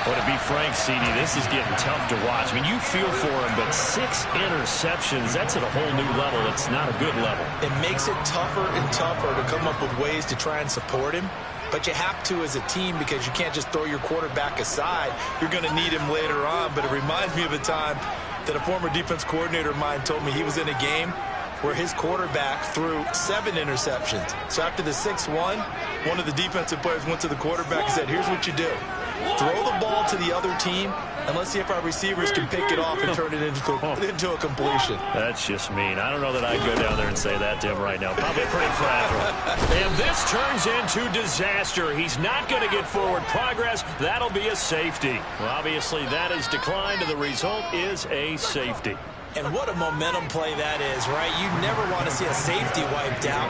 Well, to be frank, CD, this is getting tough to watch. I mean, you feel for him, but 6 interceptions, that's at a whole new level. It's not a good level. It makes it tougher and tougher to come up with ways to try and support him. But you have to as a team because you can't just throw your quarterback aside. You're going to need him later on. But it reminds me of a time that a former defense coordinator of mine told me he was in a game where his quarterback threw 7 interceptions. So after the 6-1, one of the defensive players went to the quarterback and said, here's what you do. Throw the ball to the other team, and let's see if our receivers can pick it off and turn it into a completion. That's just mean. I don't know that I'd go down there and say that to him right now. Probably pretty fragile. And this turns into disaster. He's not going to get forward progress. That'll be a safety. Well, obviously, that is declined, and the result is a safety. And what a momentum play that is, right? You never want to see a safety wiped out.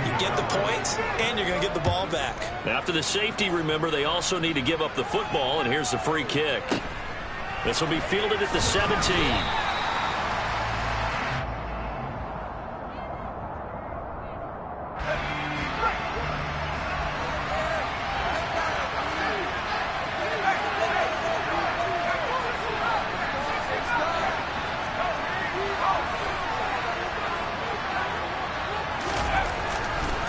You get the points, and you're going to get the ball back. After the safety, remember, they also need to give up the football, and here's the free kick. This will be fielded at the 17.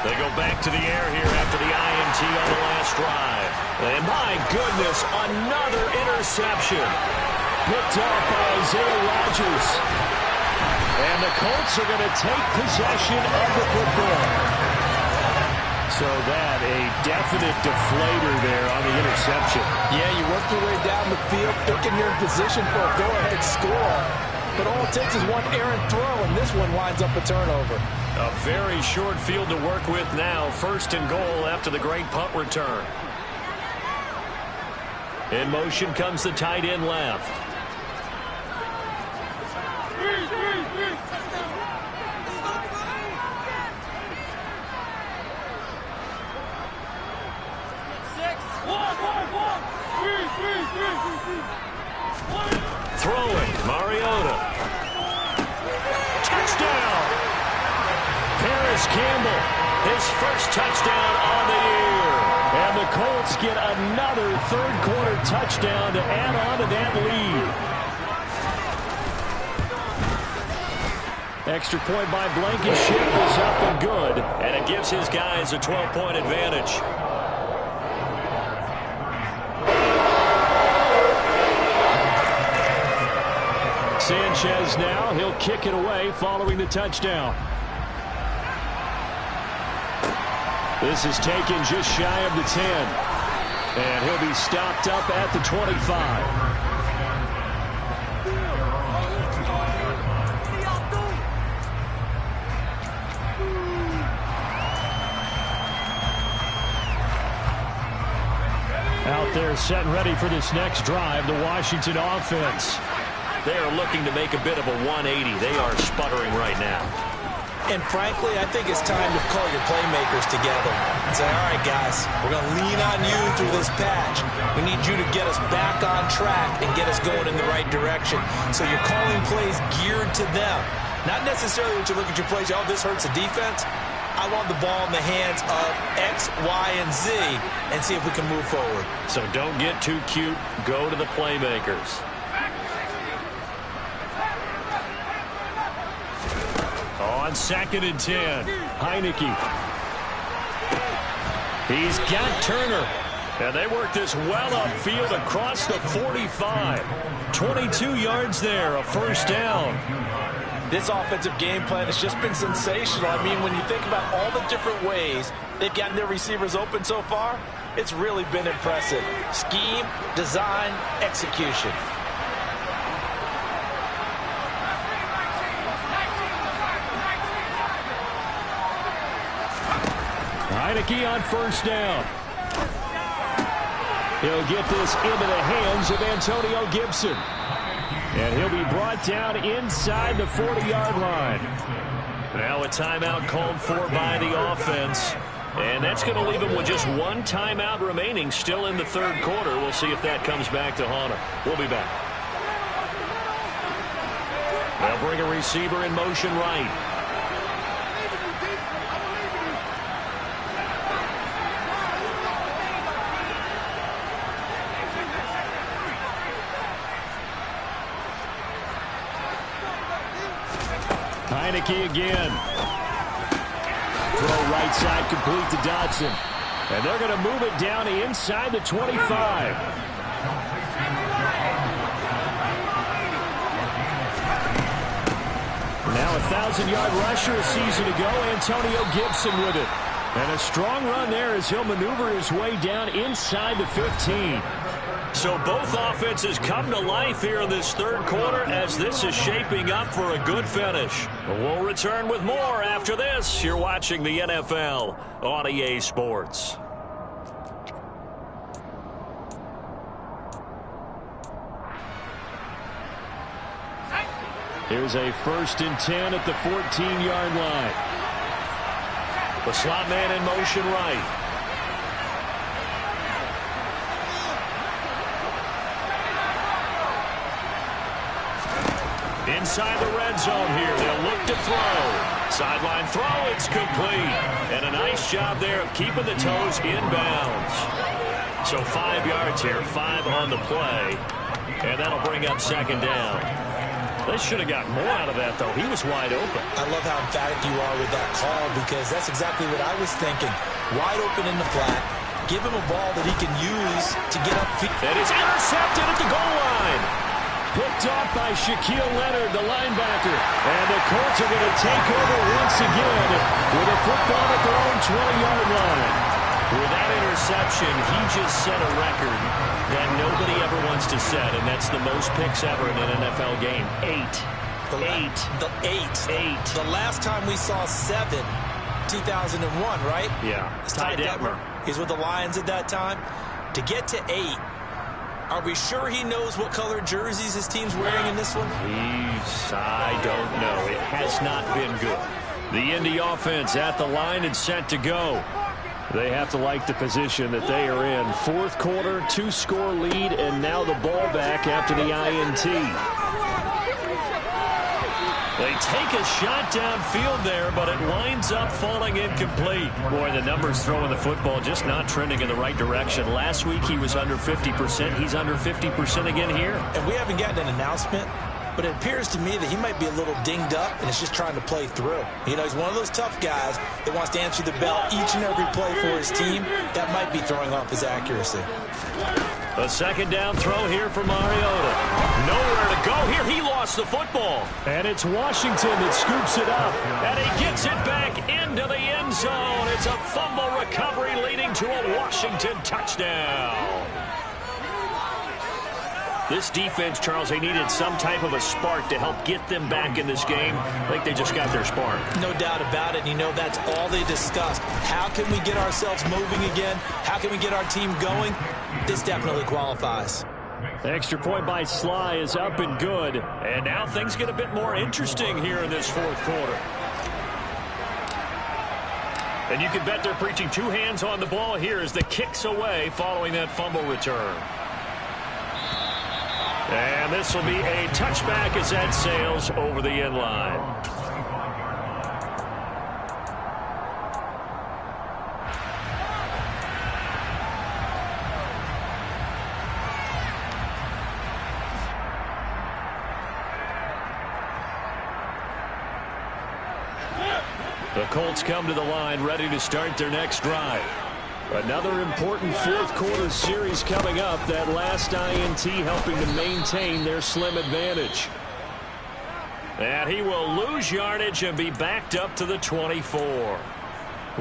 They go back to the air here after the INT on the last drive. And my goodness, another interception. Picked off by Isaiah Rodgers. And the Colts are going to take possession of the football. So that, a definite deflator there on the interception. Yeah, you work your way down the field thinking you're in position for a go-ahead score. But all it takes is one errant throw, and this one winds up a turnover. A very short field to work with now. 1st and goal after the great punt return. In motion comes the tight end left. Throwing, Mariota. Touchdown! Paris Campbell, his first touchdown on the year. And the Colts get another third-quarter touchdown to add on to that lead. Extra point by Blankenship is up and good. And it gives his guys a 12-point advantage. Sanchez now, he'll kick it away following the touchdown. This is taken just shy of the 10. And he'll be stopped up at the 25. Out there set and ready for this next drive, the Washington offense. They are looking to make a bit of a 180. They are sputtering right now. And frankly, I think it's time to call your playmakers together and say, all right, guys, we're going to lean on you through this patch. We need you to get us back on track and get us going in the right direction. So you're calling plays geared to them. Not necessarily when you look at your plays, oh, this hurts the defense. I want the ball in the hands of X, Y, and Z and see if we can move forward. So don't get too cute. Go to the playmakers. On 2nd and 10, Heineke. He's got Turner. And they work this well upfield across the 45. 22 yards there, a first down. This offensive game plan has just been sensational. I mean, when you think about all the different ways they've gotten their receivers open so far, it's really been impressive. Scheme, design, execution. Heineke on first down. He'll get this into the hands of Antonio Gibson. And he'll be brought down inside the 40-yard line. Now a timeout called for by the offense. And that's going to leave him with just one timeout remaining still in the third quarter. We'll see if that comes back to haunt him. We'll be back. They'll bring a receiver in motion right. Heineke again. Throw right side complete to Dodson. And they're going to move it down inside the 25. Now a 1,000-yard rusher a season ago, Antonio Gibson with it. And a strong run there as he'll maneuver his way down inside the 15. So both offenses come to life here in this third quarter as this is shaping up for a good finish. We'll return with more after this. You're watching the NFL on EA Sports. Here's a 1st and 10 at the 14-yard line. The slot man in motion right. Inside the red zone here. They'll look to throw. Sideline throw. It's complete. And a nice job there of keeping the toes in bounds. So 5 yards here. 5 on the play. And that'll bring up 2nd down. They should have gotten more out of that, though. He was wide open. I love how emphatic you are with that call because that's exactly what I was thinking. Wide open in the flat. Give him a ball that he can use to get up. And it's intercepted at the goal line. Picked off by Shaquille Leonard, the linebacker. And the Colts are going to take over once again with a football at their own 20-yard line. With that interception, he just set a record that nobody ever wants to set, and that's the most picks ever in an NFL game. 8. The last time we saw 7, 2001, right? Yeah. It's Ty Detmer. He's with the Lions at that time. To get to 8, are we sure he knows what color jerseys his team's wearing in this one? I don't know. It has not been good. The Indy offense at the line and set to go. They have to like the position that they are in. Fourth quarter, 2-score lead, and now the ball back after the INT. They take a shot downfield there, but it winds up falling incomplete. Boy, the numbers throwing the football just not trending in the right direction. Last week he was under 50%. He's under 50% again here. And we haven't gotten an announcement, but it appears to me that he might be a little dinged up and is just trying to play through. You know, he's one of those tough guys that wants to answer the bell each and every play for his team. That might be throwing off his accuracy. A second down throw here for Mariota. Nowhere to go here. He lost the football. And it's Washington that scoops it up. And he gets it back into the end zone. It's a fumble recovery leading to a Washington touchdown. This defense, Charles, they needed some type of a spark to help get them back in this game. I think they just got their spark. No doubt about it. You know, that's all they discussed. How can we get ourselves moving again? How can we get our team going? This definitely qualifies. The extra point by Sly is up and good. And now things get a bit more interesting here in this fourth quarter. And you can bet they're preaching two hands on the ball here as the kick's away following that fumble return. And this will be a touchback as that sails over the end line. The Colts come to the line ready to start their next drive. Another important fourth quarter series coming up. That last INT helping to maintain their slim advantage. And he will lose yardage and be backed up to the 24.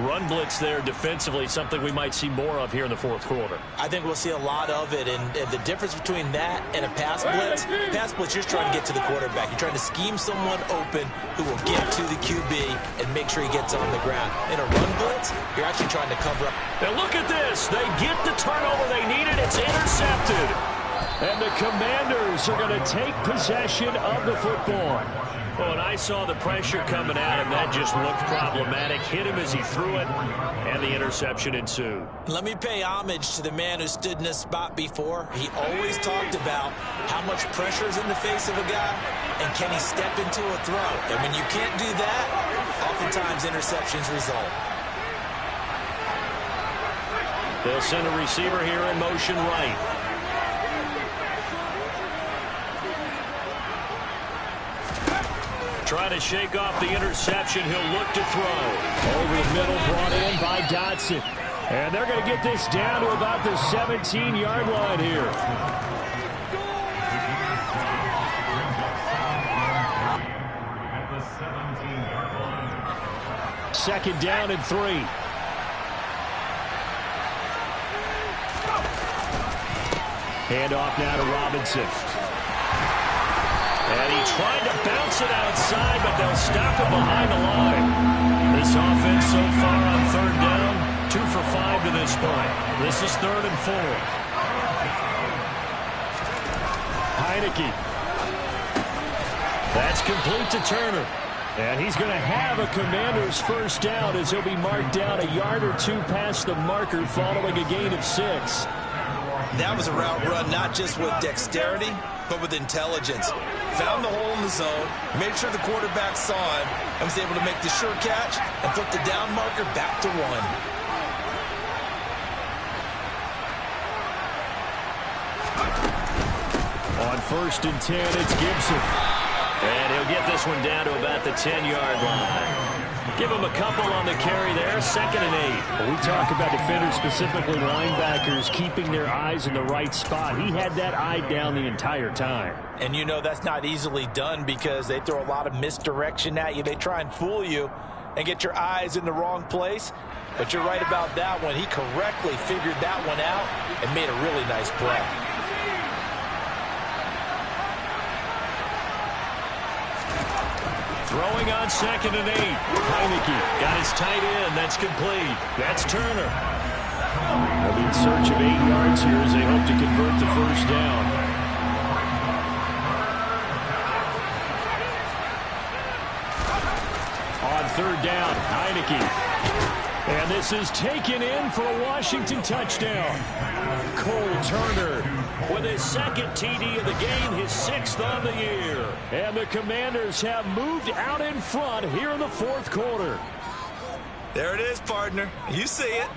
Run blitz there defensively, something we might see more of here in the fourth quarter. I think we'll see a lot of it, and the difference between that and a pass blitz, you're trying to get to the quarterback. You're trying to scheme someone open who will get to the QB and make sure he gets on the ground. In a run blitz, you're actually trying to cover up. Now look at this. They get the turnover they needed. It's intercepted. And the Commanders are going to take possession of the football. Well, and I saw the pressure coming at him. That just looked problematic. Hit him as he threw it, and the interception ensued. Let me pay homage to the man who stood in this spot before. He always talked about how much pressure is in the face of a guy, and can he step into a throw. And when you can't do that, oftentimes interceptions result. They'll send a receiver here in motion right. Trying to shake off the interception. He'll look to throw. Over the middle, brought in by Dotson. And they're going to get this down to about the 17-yard line here. Second down and 3. Handoff now to Robinson. And he tried to bounce it outside, but they'll stop him behind the line. This offense so far on third down, 2 for 5 to this point. This is 3rd and 4. Heineke. That's complete to Turner. And he's going to have a Commander's first down as he'll be marked down a yard or 2 past the marker following a gain of 6. That was a route run not just with dexterity, but with intelligence. Found the hole in the zone, made sure the quarterback saw him, and was able to make the sure catch and flip the down marker back to 1. On 1st and 10, it's Gibson. And he'll get this one down to about the 10-yard line. Give him a couple on the carry there, 2nd and 8. We talk about defenders, specifically linebackers, keeping their eyes in the right spot. He had that eye down the entire time. And you know that's not easily done because they throw a lot of misdirection at you. They try and fool you and get your eyes in the wrong place. But you're right about that one. He correctly figured that one out and made a really nice play. Throwing on 2nd and 8. Heineke got his tight end. That's complete. That's Turner. They'll be in search of 8 yards here as they hope to convert the first down. On 3rd down, Heineke. And this is taken in for a Washington touchdown. Cole Turner with his second TD of the game, his 6th on the year. And the Commanders have moved out in front here in the 4th quarter. There it is, partner. You see it.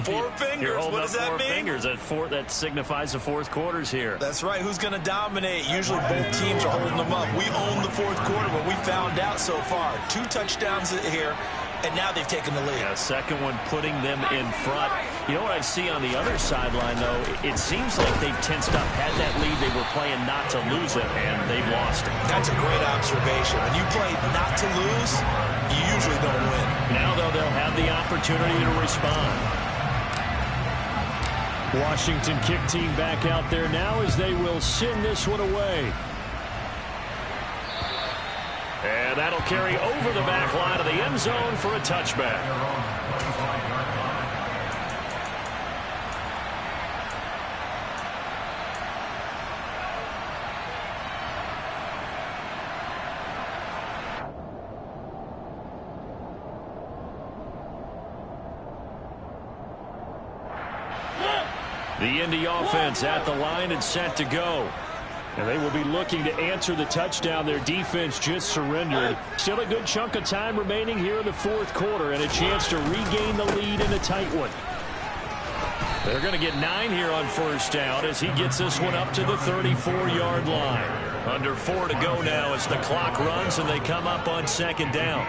4 fingers. What does that mean? 4 fingers. That signifies the 4th quarter's here. That's right. Who's going to dominate? Usually both teams are holding them up. We own the 4th quarter, but we found out so far. 2 touchdowns here. And now they've taken the lead. Yeah, second one putting them in front. You know what I see on the other sideline, though? It seems like they've tensed up. Had that lead, they were playing not to lose it, and they've lost it. That's a great observation. When you play not to lose, you usually don't win. Now, though, they'll have the opportunity to respond. Washington kick team back out there now as they will send this one away. And that'll carry over the back line of the end zone for a touchback. The Indy offense at the line and set to go. And they will be looking to answer the touchdown. Their defense just surrendered. Still a good chunk of time remaining here in the 4th quarter and a chance to regain the lead in a tight one. They're going to get 9 here on 1st down as he gets this one up to the 34-yard line. Under 4 to go now as the clock runs and they come up on 2nd down.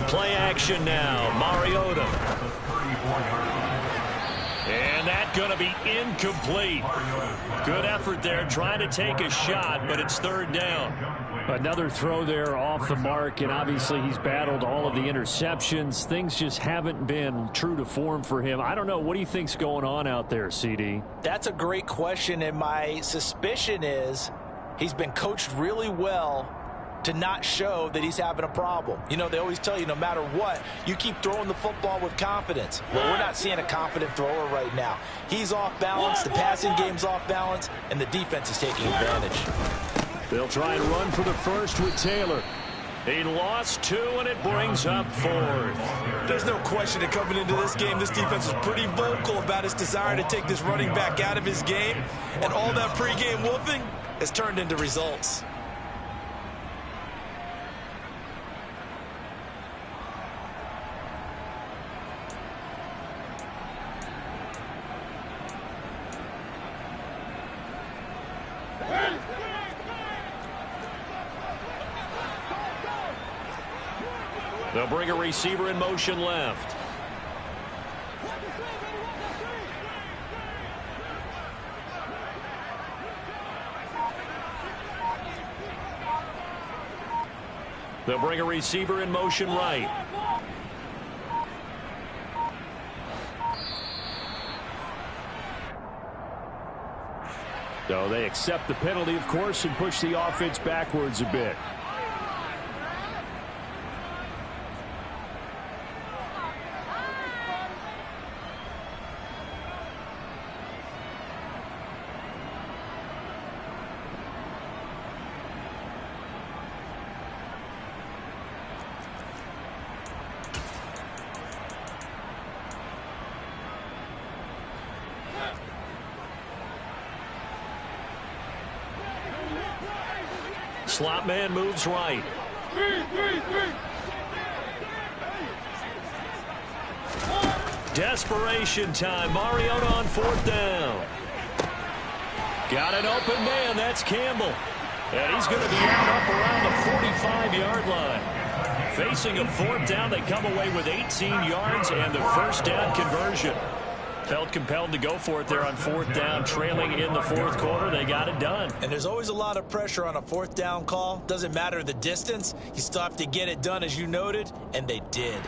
Play action now. Mariota. And that's going to be incomplete. Good effort there trying to take a shot, but it's 3rd down. Another throw there off the mark, and obviously he's battled all of the interceptions. Things just haven't been true to form for him. I don't know. What do you think's going on out there, CD? That's a great question, and my suspicion is he's been coached really well to not show that he's having a problem. You know, they always tell you no matter what, you keep throwing the football with confidence. Well, we're not seeing a confident thrower right now. He's off balance, the passing game's off balance, and the defense is taking advantage. They'll try and run for the first with Taylor. He lost 2, and it brings up 4th. There's no question that coming into this game, this defense was pretty vocal about its desire to take this running back out of his game, and all that pregame wolfing has turned into results. They'll bring a receiver in motion left. They'll bring a receiver in motion right. So they accept the penalty, of course, and push the offense backwards a bit. Slot man moves right. Desperation time. Mariota on 4th down. Got an open man. That's Campbell. And he's going to be out up around the 45-yard line. Facing a 4th down, they come away with 18 yards and the 1st down conversion. Felt compelled to go for it there on 4th down, trailing in the 4th quarter. They got it done. And there's always a lot of pressure on a 4th down call. Doesn't matter the distance. You still have to get it done, as you noted, and they did.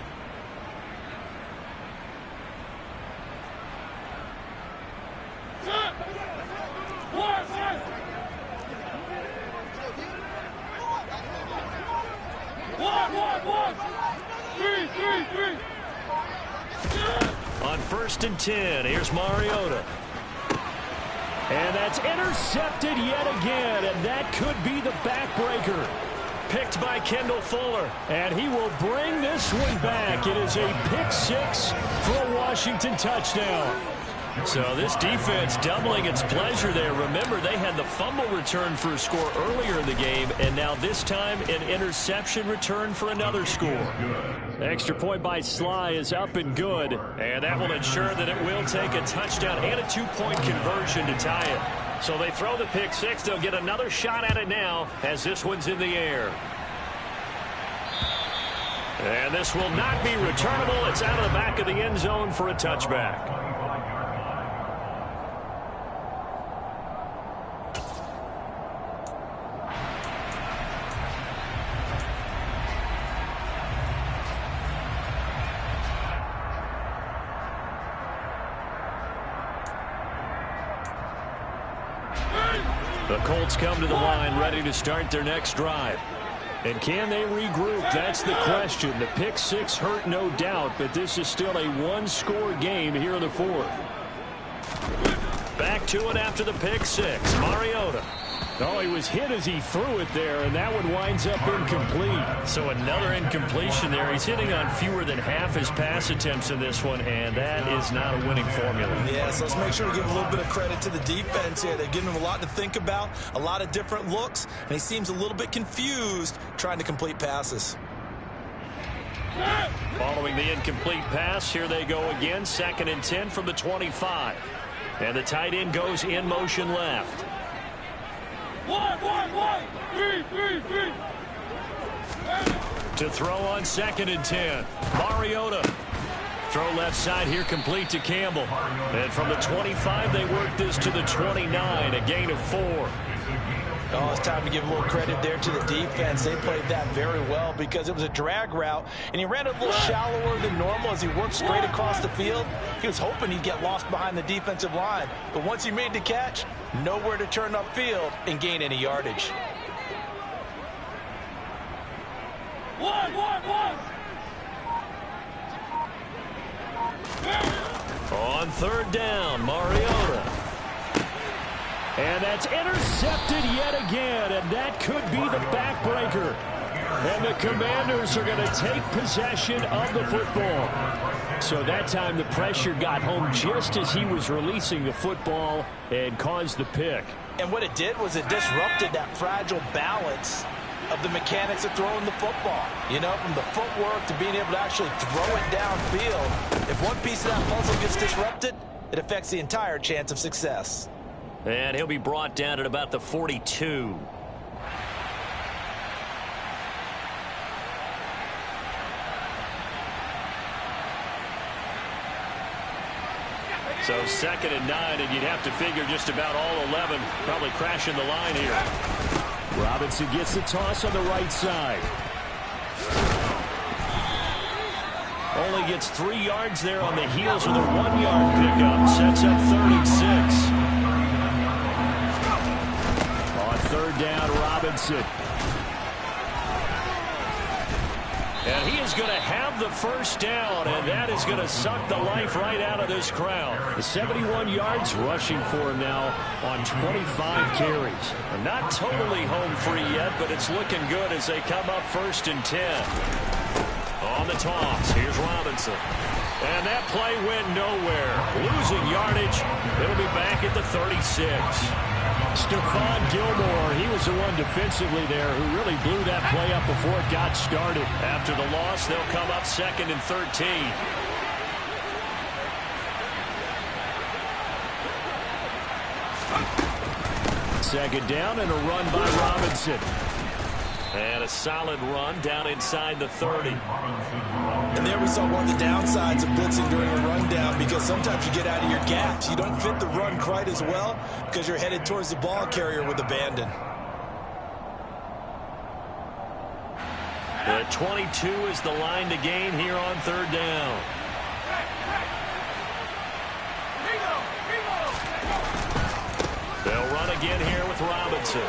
On 1st and 10, here's Mariota. And that's intercepted yet again, and that could be the backbreaker. picked by Kendall Fuller, and he will bring this one back. It is a pick six for a Washington touchdown. So this defense doubling its pleasure there. Remember, they had the fumble return for a score earlier in the game, and now this time an interception return for another score. Extra point by Sly is up and good, and that will ensure that it will take a touchdown and a 2-point conversion to tie it. So they throw the pick six. They'll get another shot at it now as this one's in the air. And this will not be returnable. It's out of the back of the end zone for a touchback. The Colts come to the line ready to start their next drive. And can they regroup? That's the question. The pick six hurt, no doubt, but this is still a one-score game here in the fourth. Back to it after the pick six. Mariota. Oh, he was hit as he threw it there, and that one winds up incomplete. So another incompletion there. He's hitting on fewer than half his pass attempts in this one, and that is not a winning formula. Yeah, so let's make sure we give a little bit of credit to the defense here. They're giving him a lot to think about, a lot of different looks, and he seems a little bit confused trying to complete passes. Following the incomplete pass, here they go again. 2nd and 10 from the 25. And the tight end goes in motion left. Three. To throw on 2nd and 10. Mariota. Throw left side here, complete to Campbell. And from the 25, they work this to the 29, a gain of 4. Oh, it's time to give a little credit there to the defense. They played that very well because it was a drag route, and he ran a little shallower than normal as he worked straight across the field. He was hoping he'd get lost behind the defensive line, but once he made the catch, nowhere to turn upfield and gain any yardage. On 3rd down, Mariota. And that's intercepted yet again, and that could be the backbreaker. And the Commanders are going to take possession of the football. So that time the pressure got home just as he was releasing the football and caused the pick. And what it did was it disrupted that fragile balance of the mechanics of throwing the football. You know, from the footwork to being able to actually throw it downfield. If one piece of that puzzle gets disrupted, it affects the entire chance of success. And he'll be brought down at about the 42. So 2nd and 9, and you'd have to figure just about all 11 probably crashing the line here. Robinson gets the toss on the right side. Only gets 3 yards there on the heels of the 1-yard pickup. Sets up 36. On 3rd down, Robinson. And he is going to have the first down, and that is going to suck the life right out of this crowd. 71 yards rushing for him now on 25 carries. Not totally home free yet, but it's looking good as they come up 1st and 10. On the toss, here's Robinson. And that play went nowhere. Losing yardage. It'll be back at the 36. Stephon Gilmore, he was the one defensively there who really blew that play up before it got started. After the loss, they'll come up 2nd and 13. Second down and a run by Robinson. And a solid run down inside the 30. And there we saw one of the downsides of blitzing during a rundown, because sometimes you get out of your gaps. You don't fit the run quite as well because you're headed towards the ball carrier with abandon. The 22 is the line to gain here on 3rd down. They'll run again here with Robinson.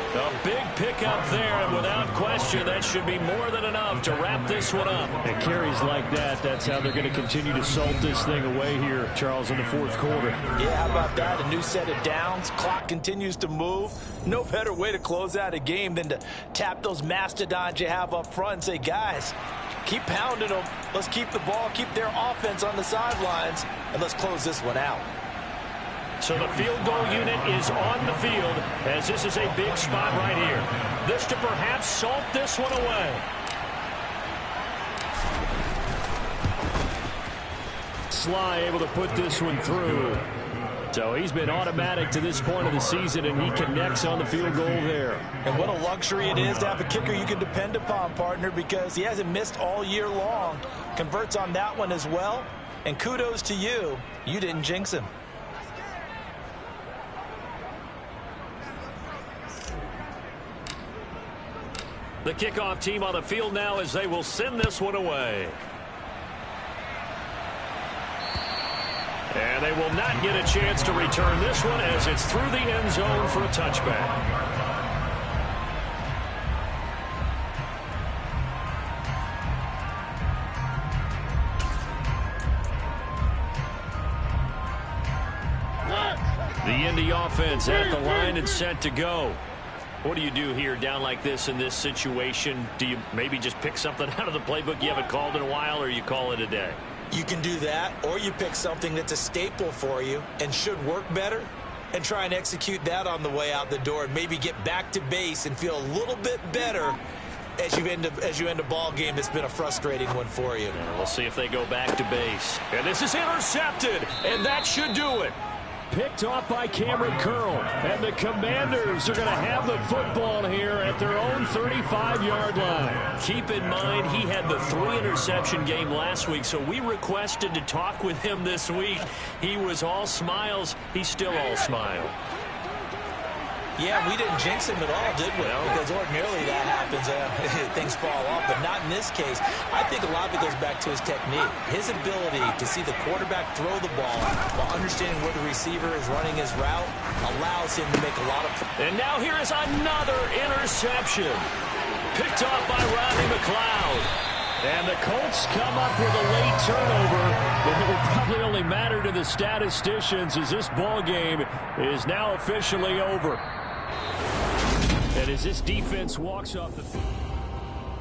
A big pickup there, and without question, that should be more than enough to wrap this one up. And carries like that, that's how they're going to continue to salt this thing away here, Charles, in the fourth quarter. Yeah, how about that? A new set of downs. Clock continues to move. No better way to close out a game than to tap those mastodons you have up front and say, guys, keep pounding them. Let's keep the ball, keep their offense on the sidelines, and let's close this one out. So the field goal unit is on the field as this is a big spot right here. This to perhaps salt this one away. Sly able to put this one through. So he's been automatic to this point of the season, and he connects on the field goal there. And what a luxury it is to have a kicker you can depend upon, partner, because he hasn't missed all year long. Converts on that one as well. And kudos to you. You didn't jinx him. The kickoff team on the field now as they will send this one away. And they will not get a chance to return this one as it's through the end zone for a touchback. The Indy offense at the line and set to go. What do you do here down like this in this situation? Do you maybe just pick something out of the playbook you haven't called in a while, or you call it a day? You can do that, or you pick something that's a staple for you and should work better and try and execute that on the way out the door and maybe get back to base and feel a little bit better as you end a ball game that's been a frustrating one for you. And we'll see if they go back to base. And this is intercepted, and that should do it. Picked off by Cameron Curl. And the Commanders are going to have the football here at their own 35-yard line. Keep in mind, he had the 3-interception game last week, so we requested to talk with him this week. He was all smiles. He's still all smile. Yeah, we didn't jinx him at all, did we? No. Because ordinarily that happens. Things fall off, but not in this case. I think a lot of it goes back to his technique. His ability to see the quarterback throw the ball while understanding where the receiver is running his route allows him to make a lot of... And now here is another interception. Picked off by Rodney McLeod. And the Colts come up with a late turnover, but it will probably only matter to the statisticians as this ball game is now officially over. And as this defense walks off the field.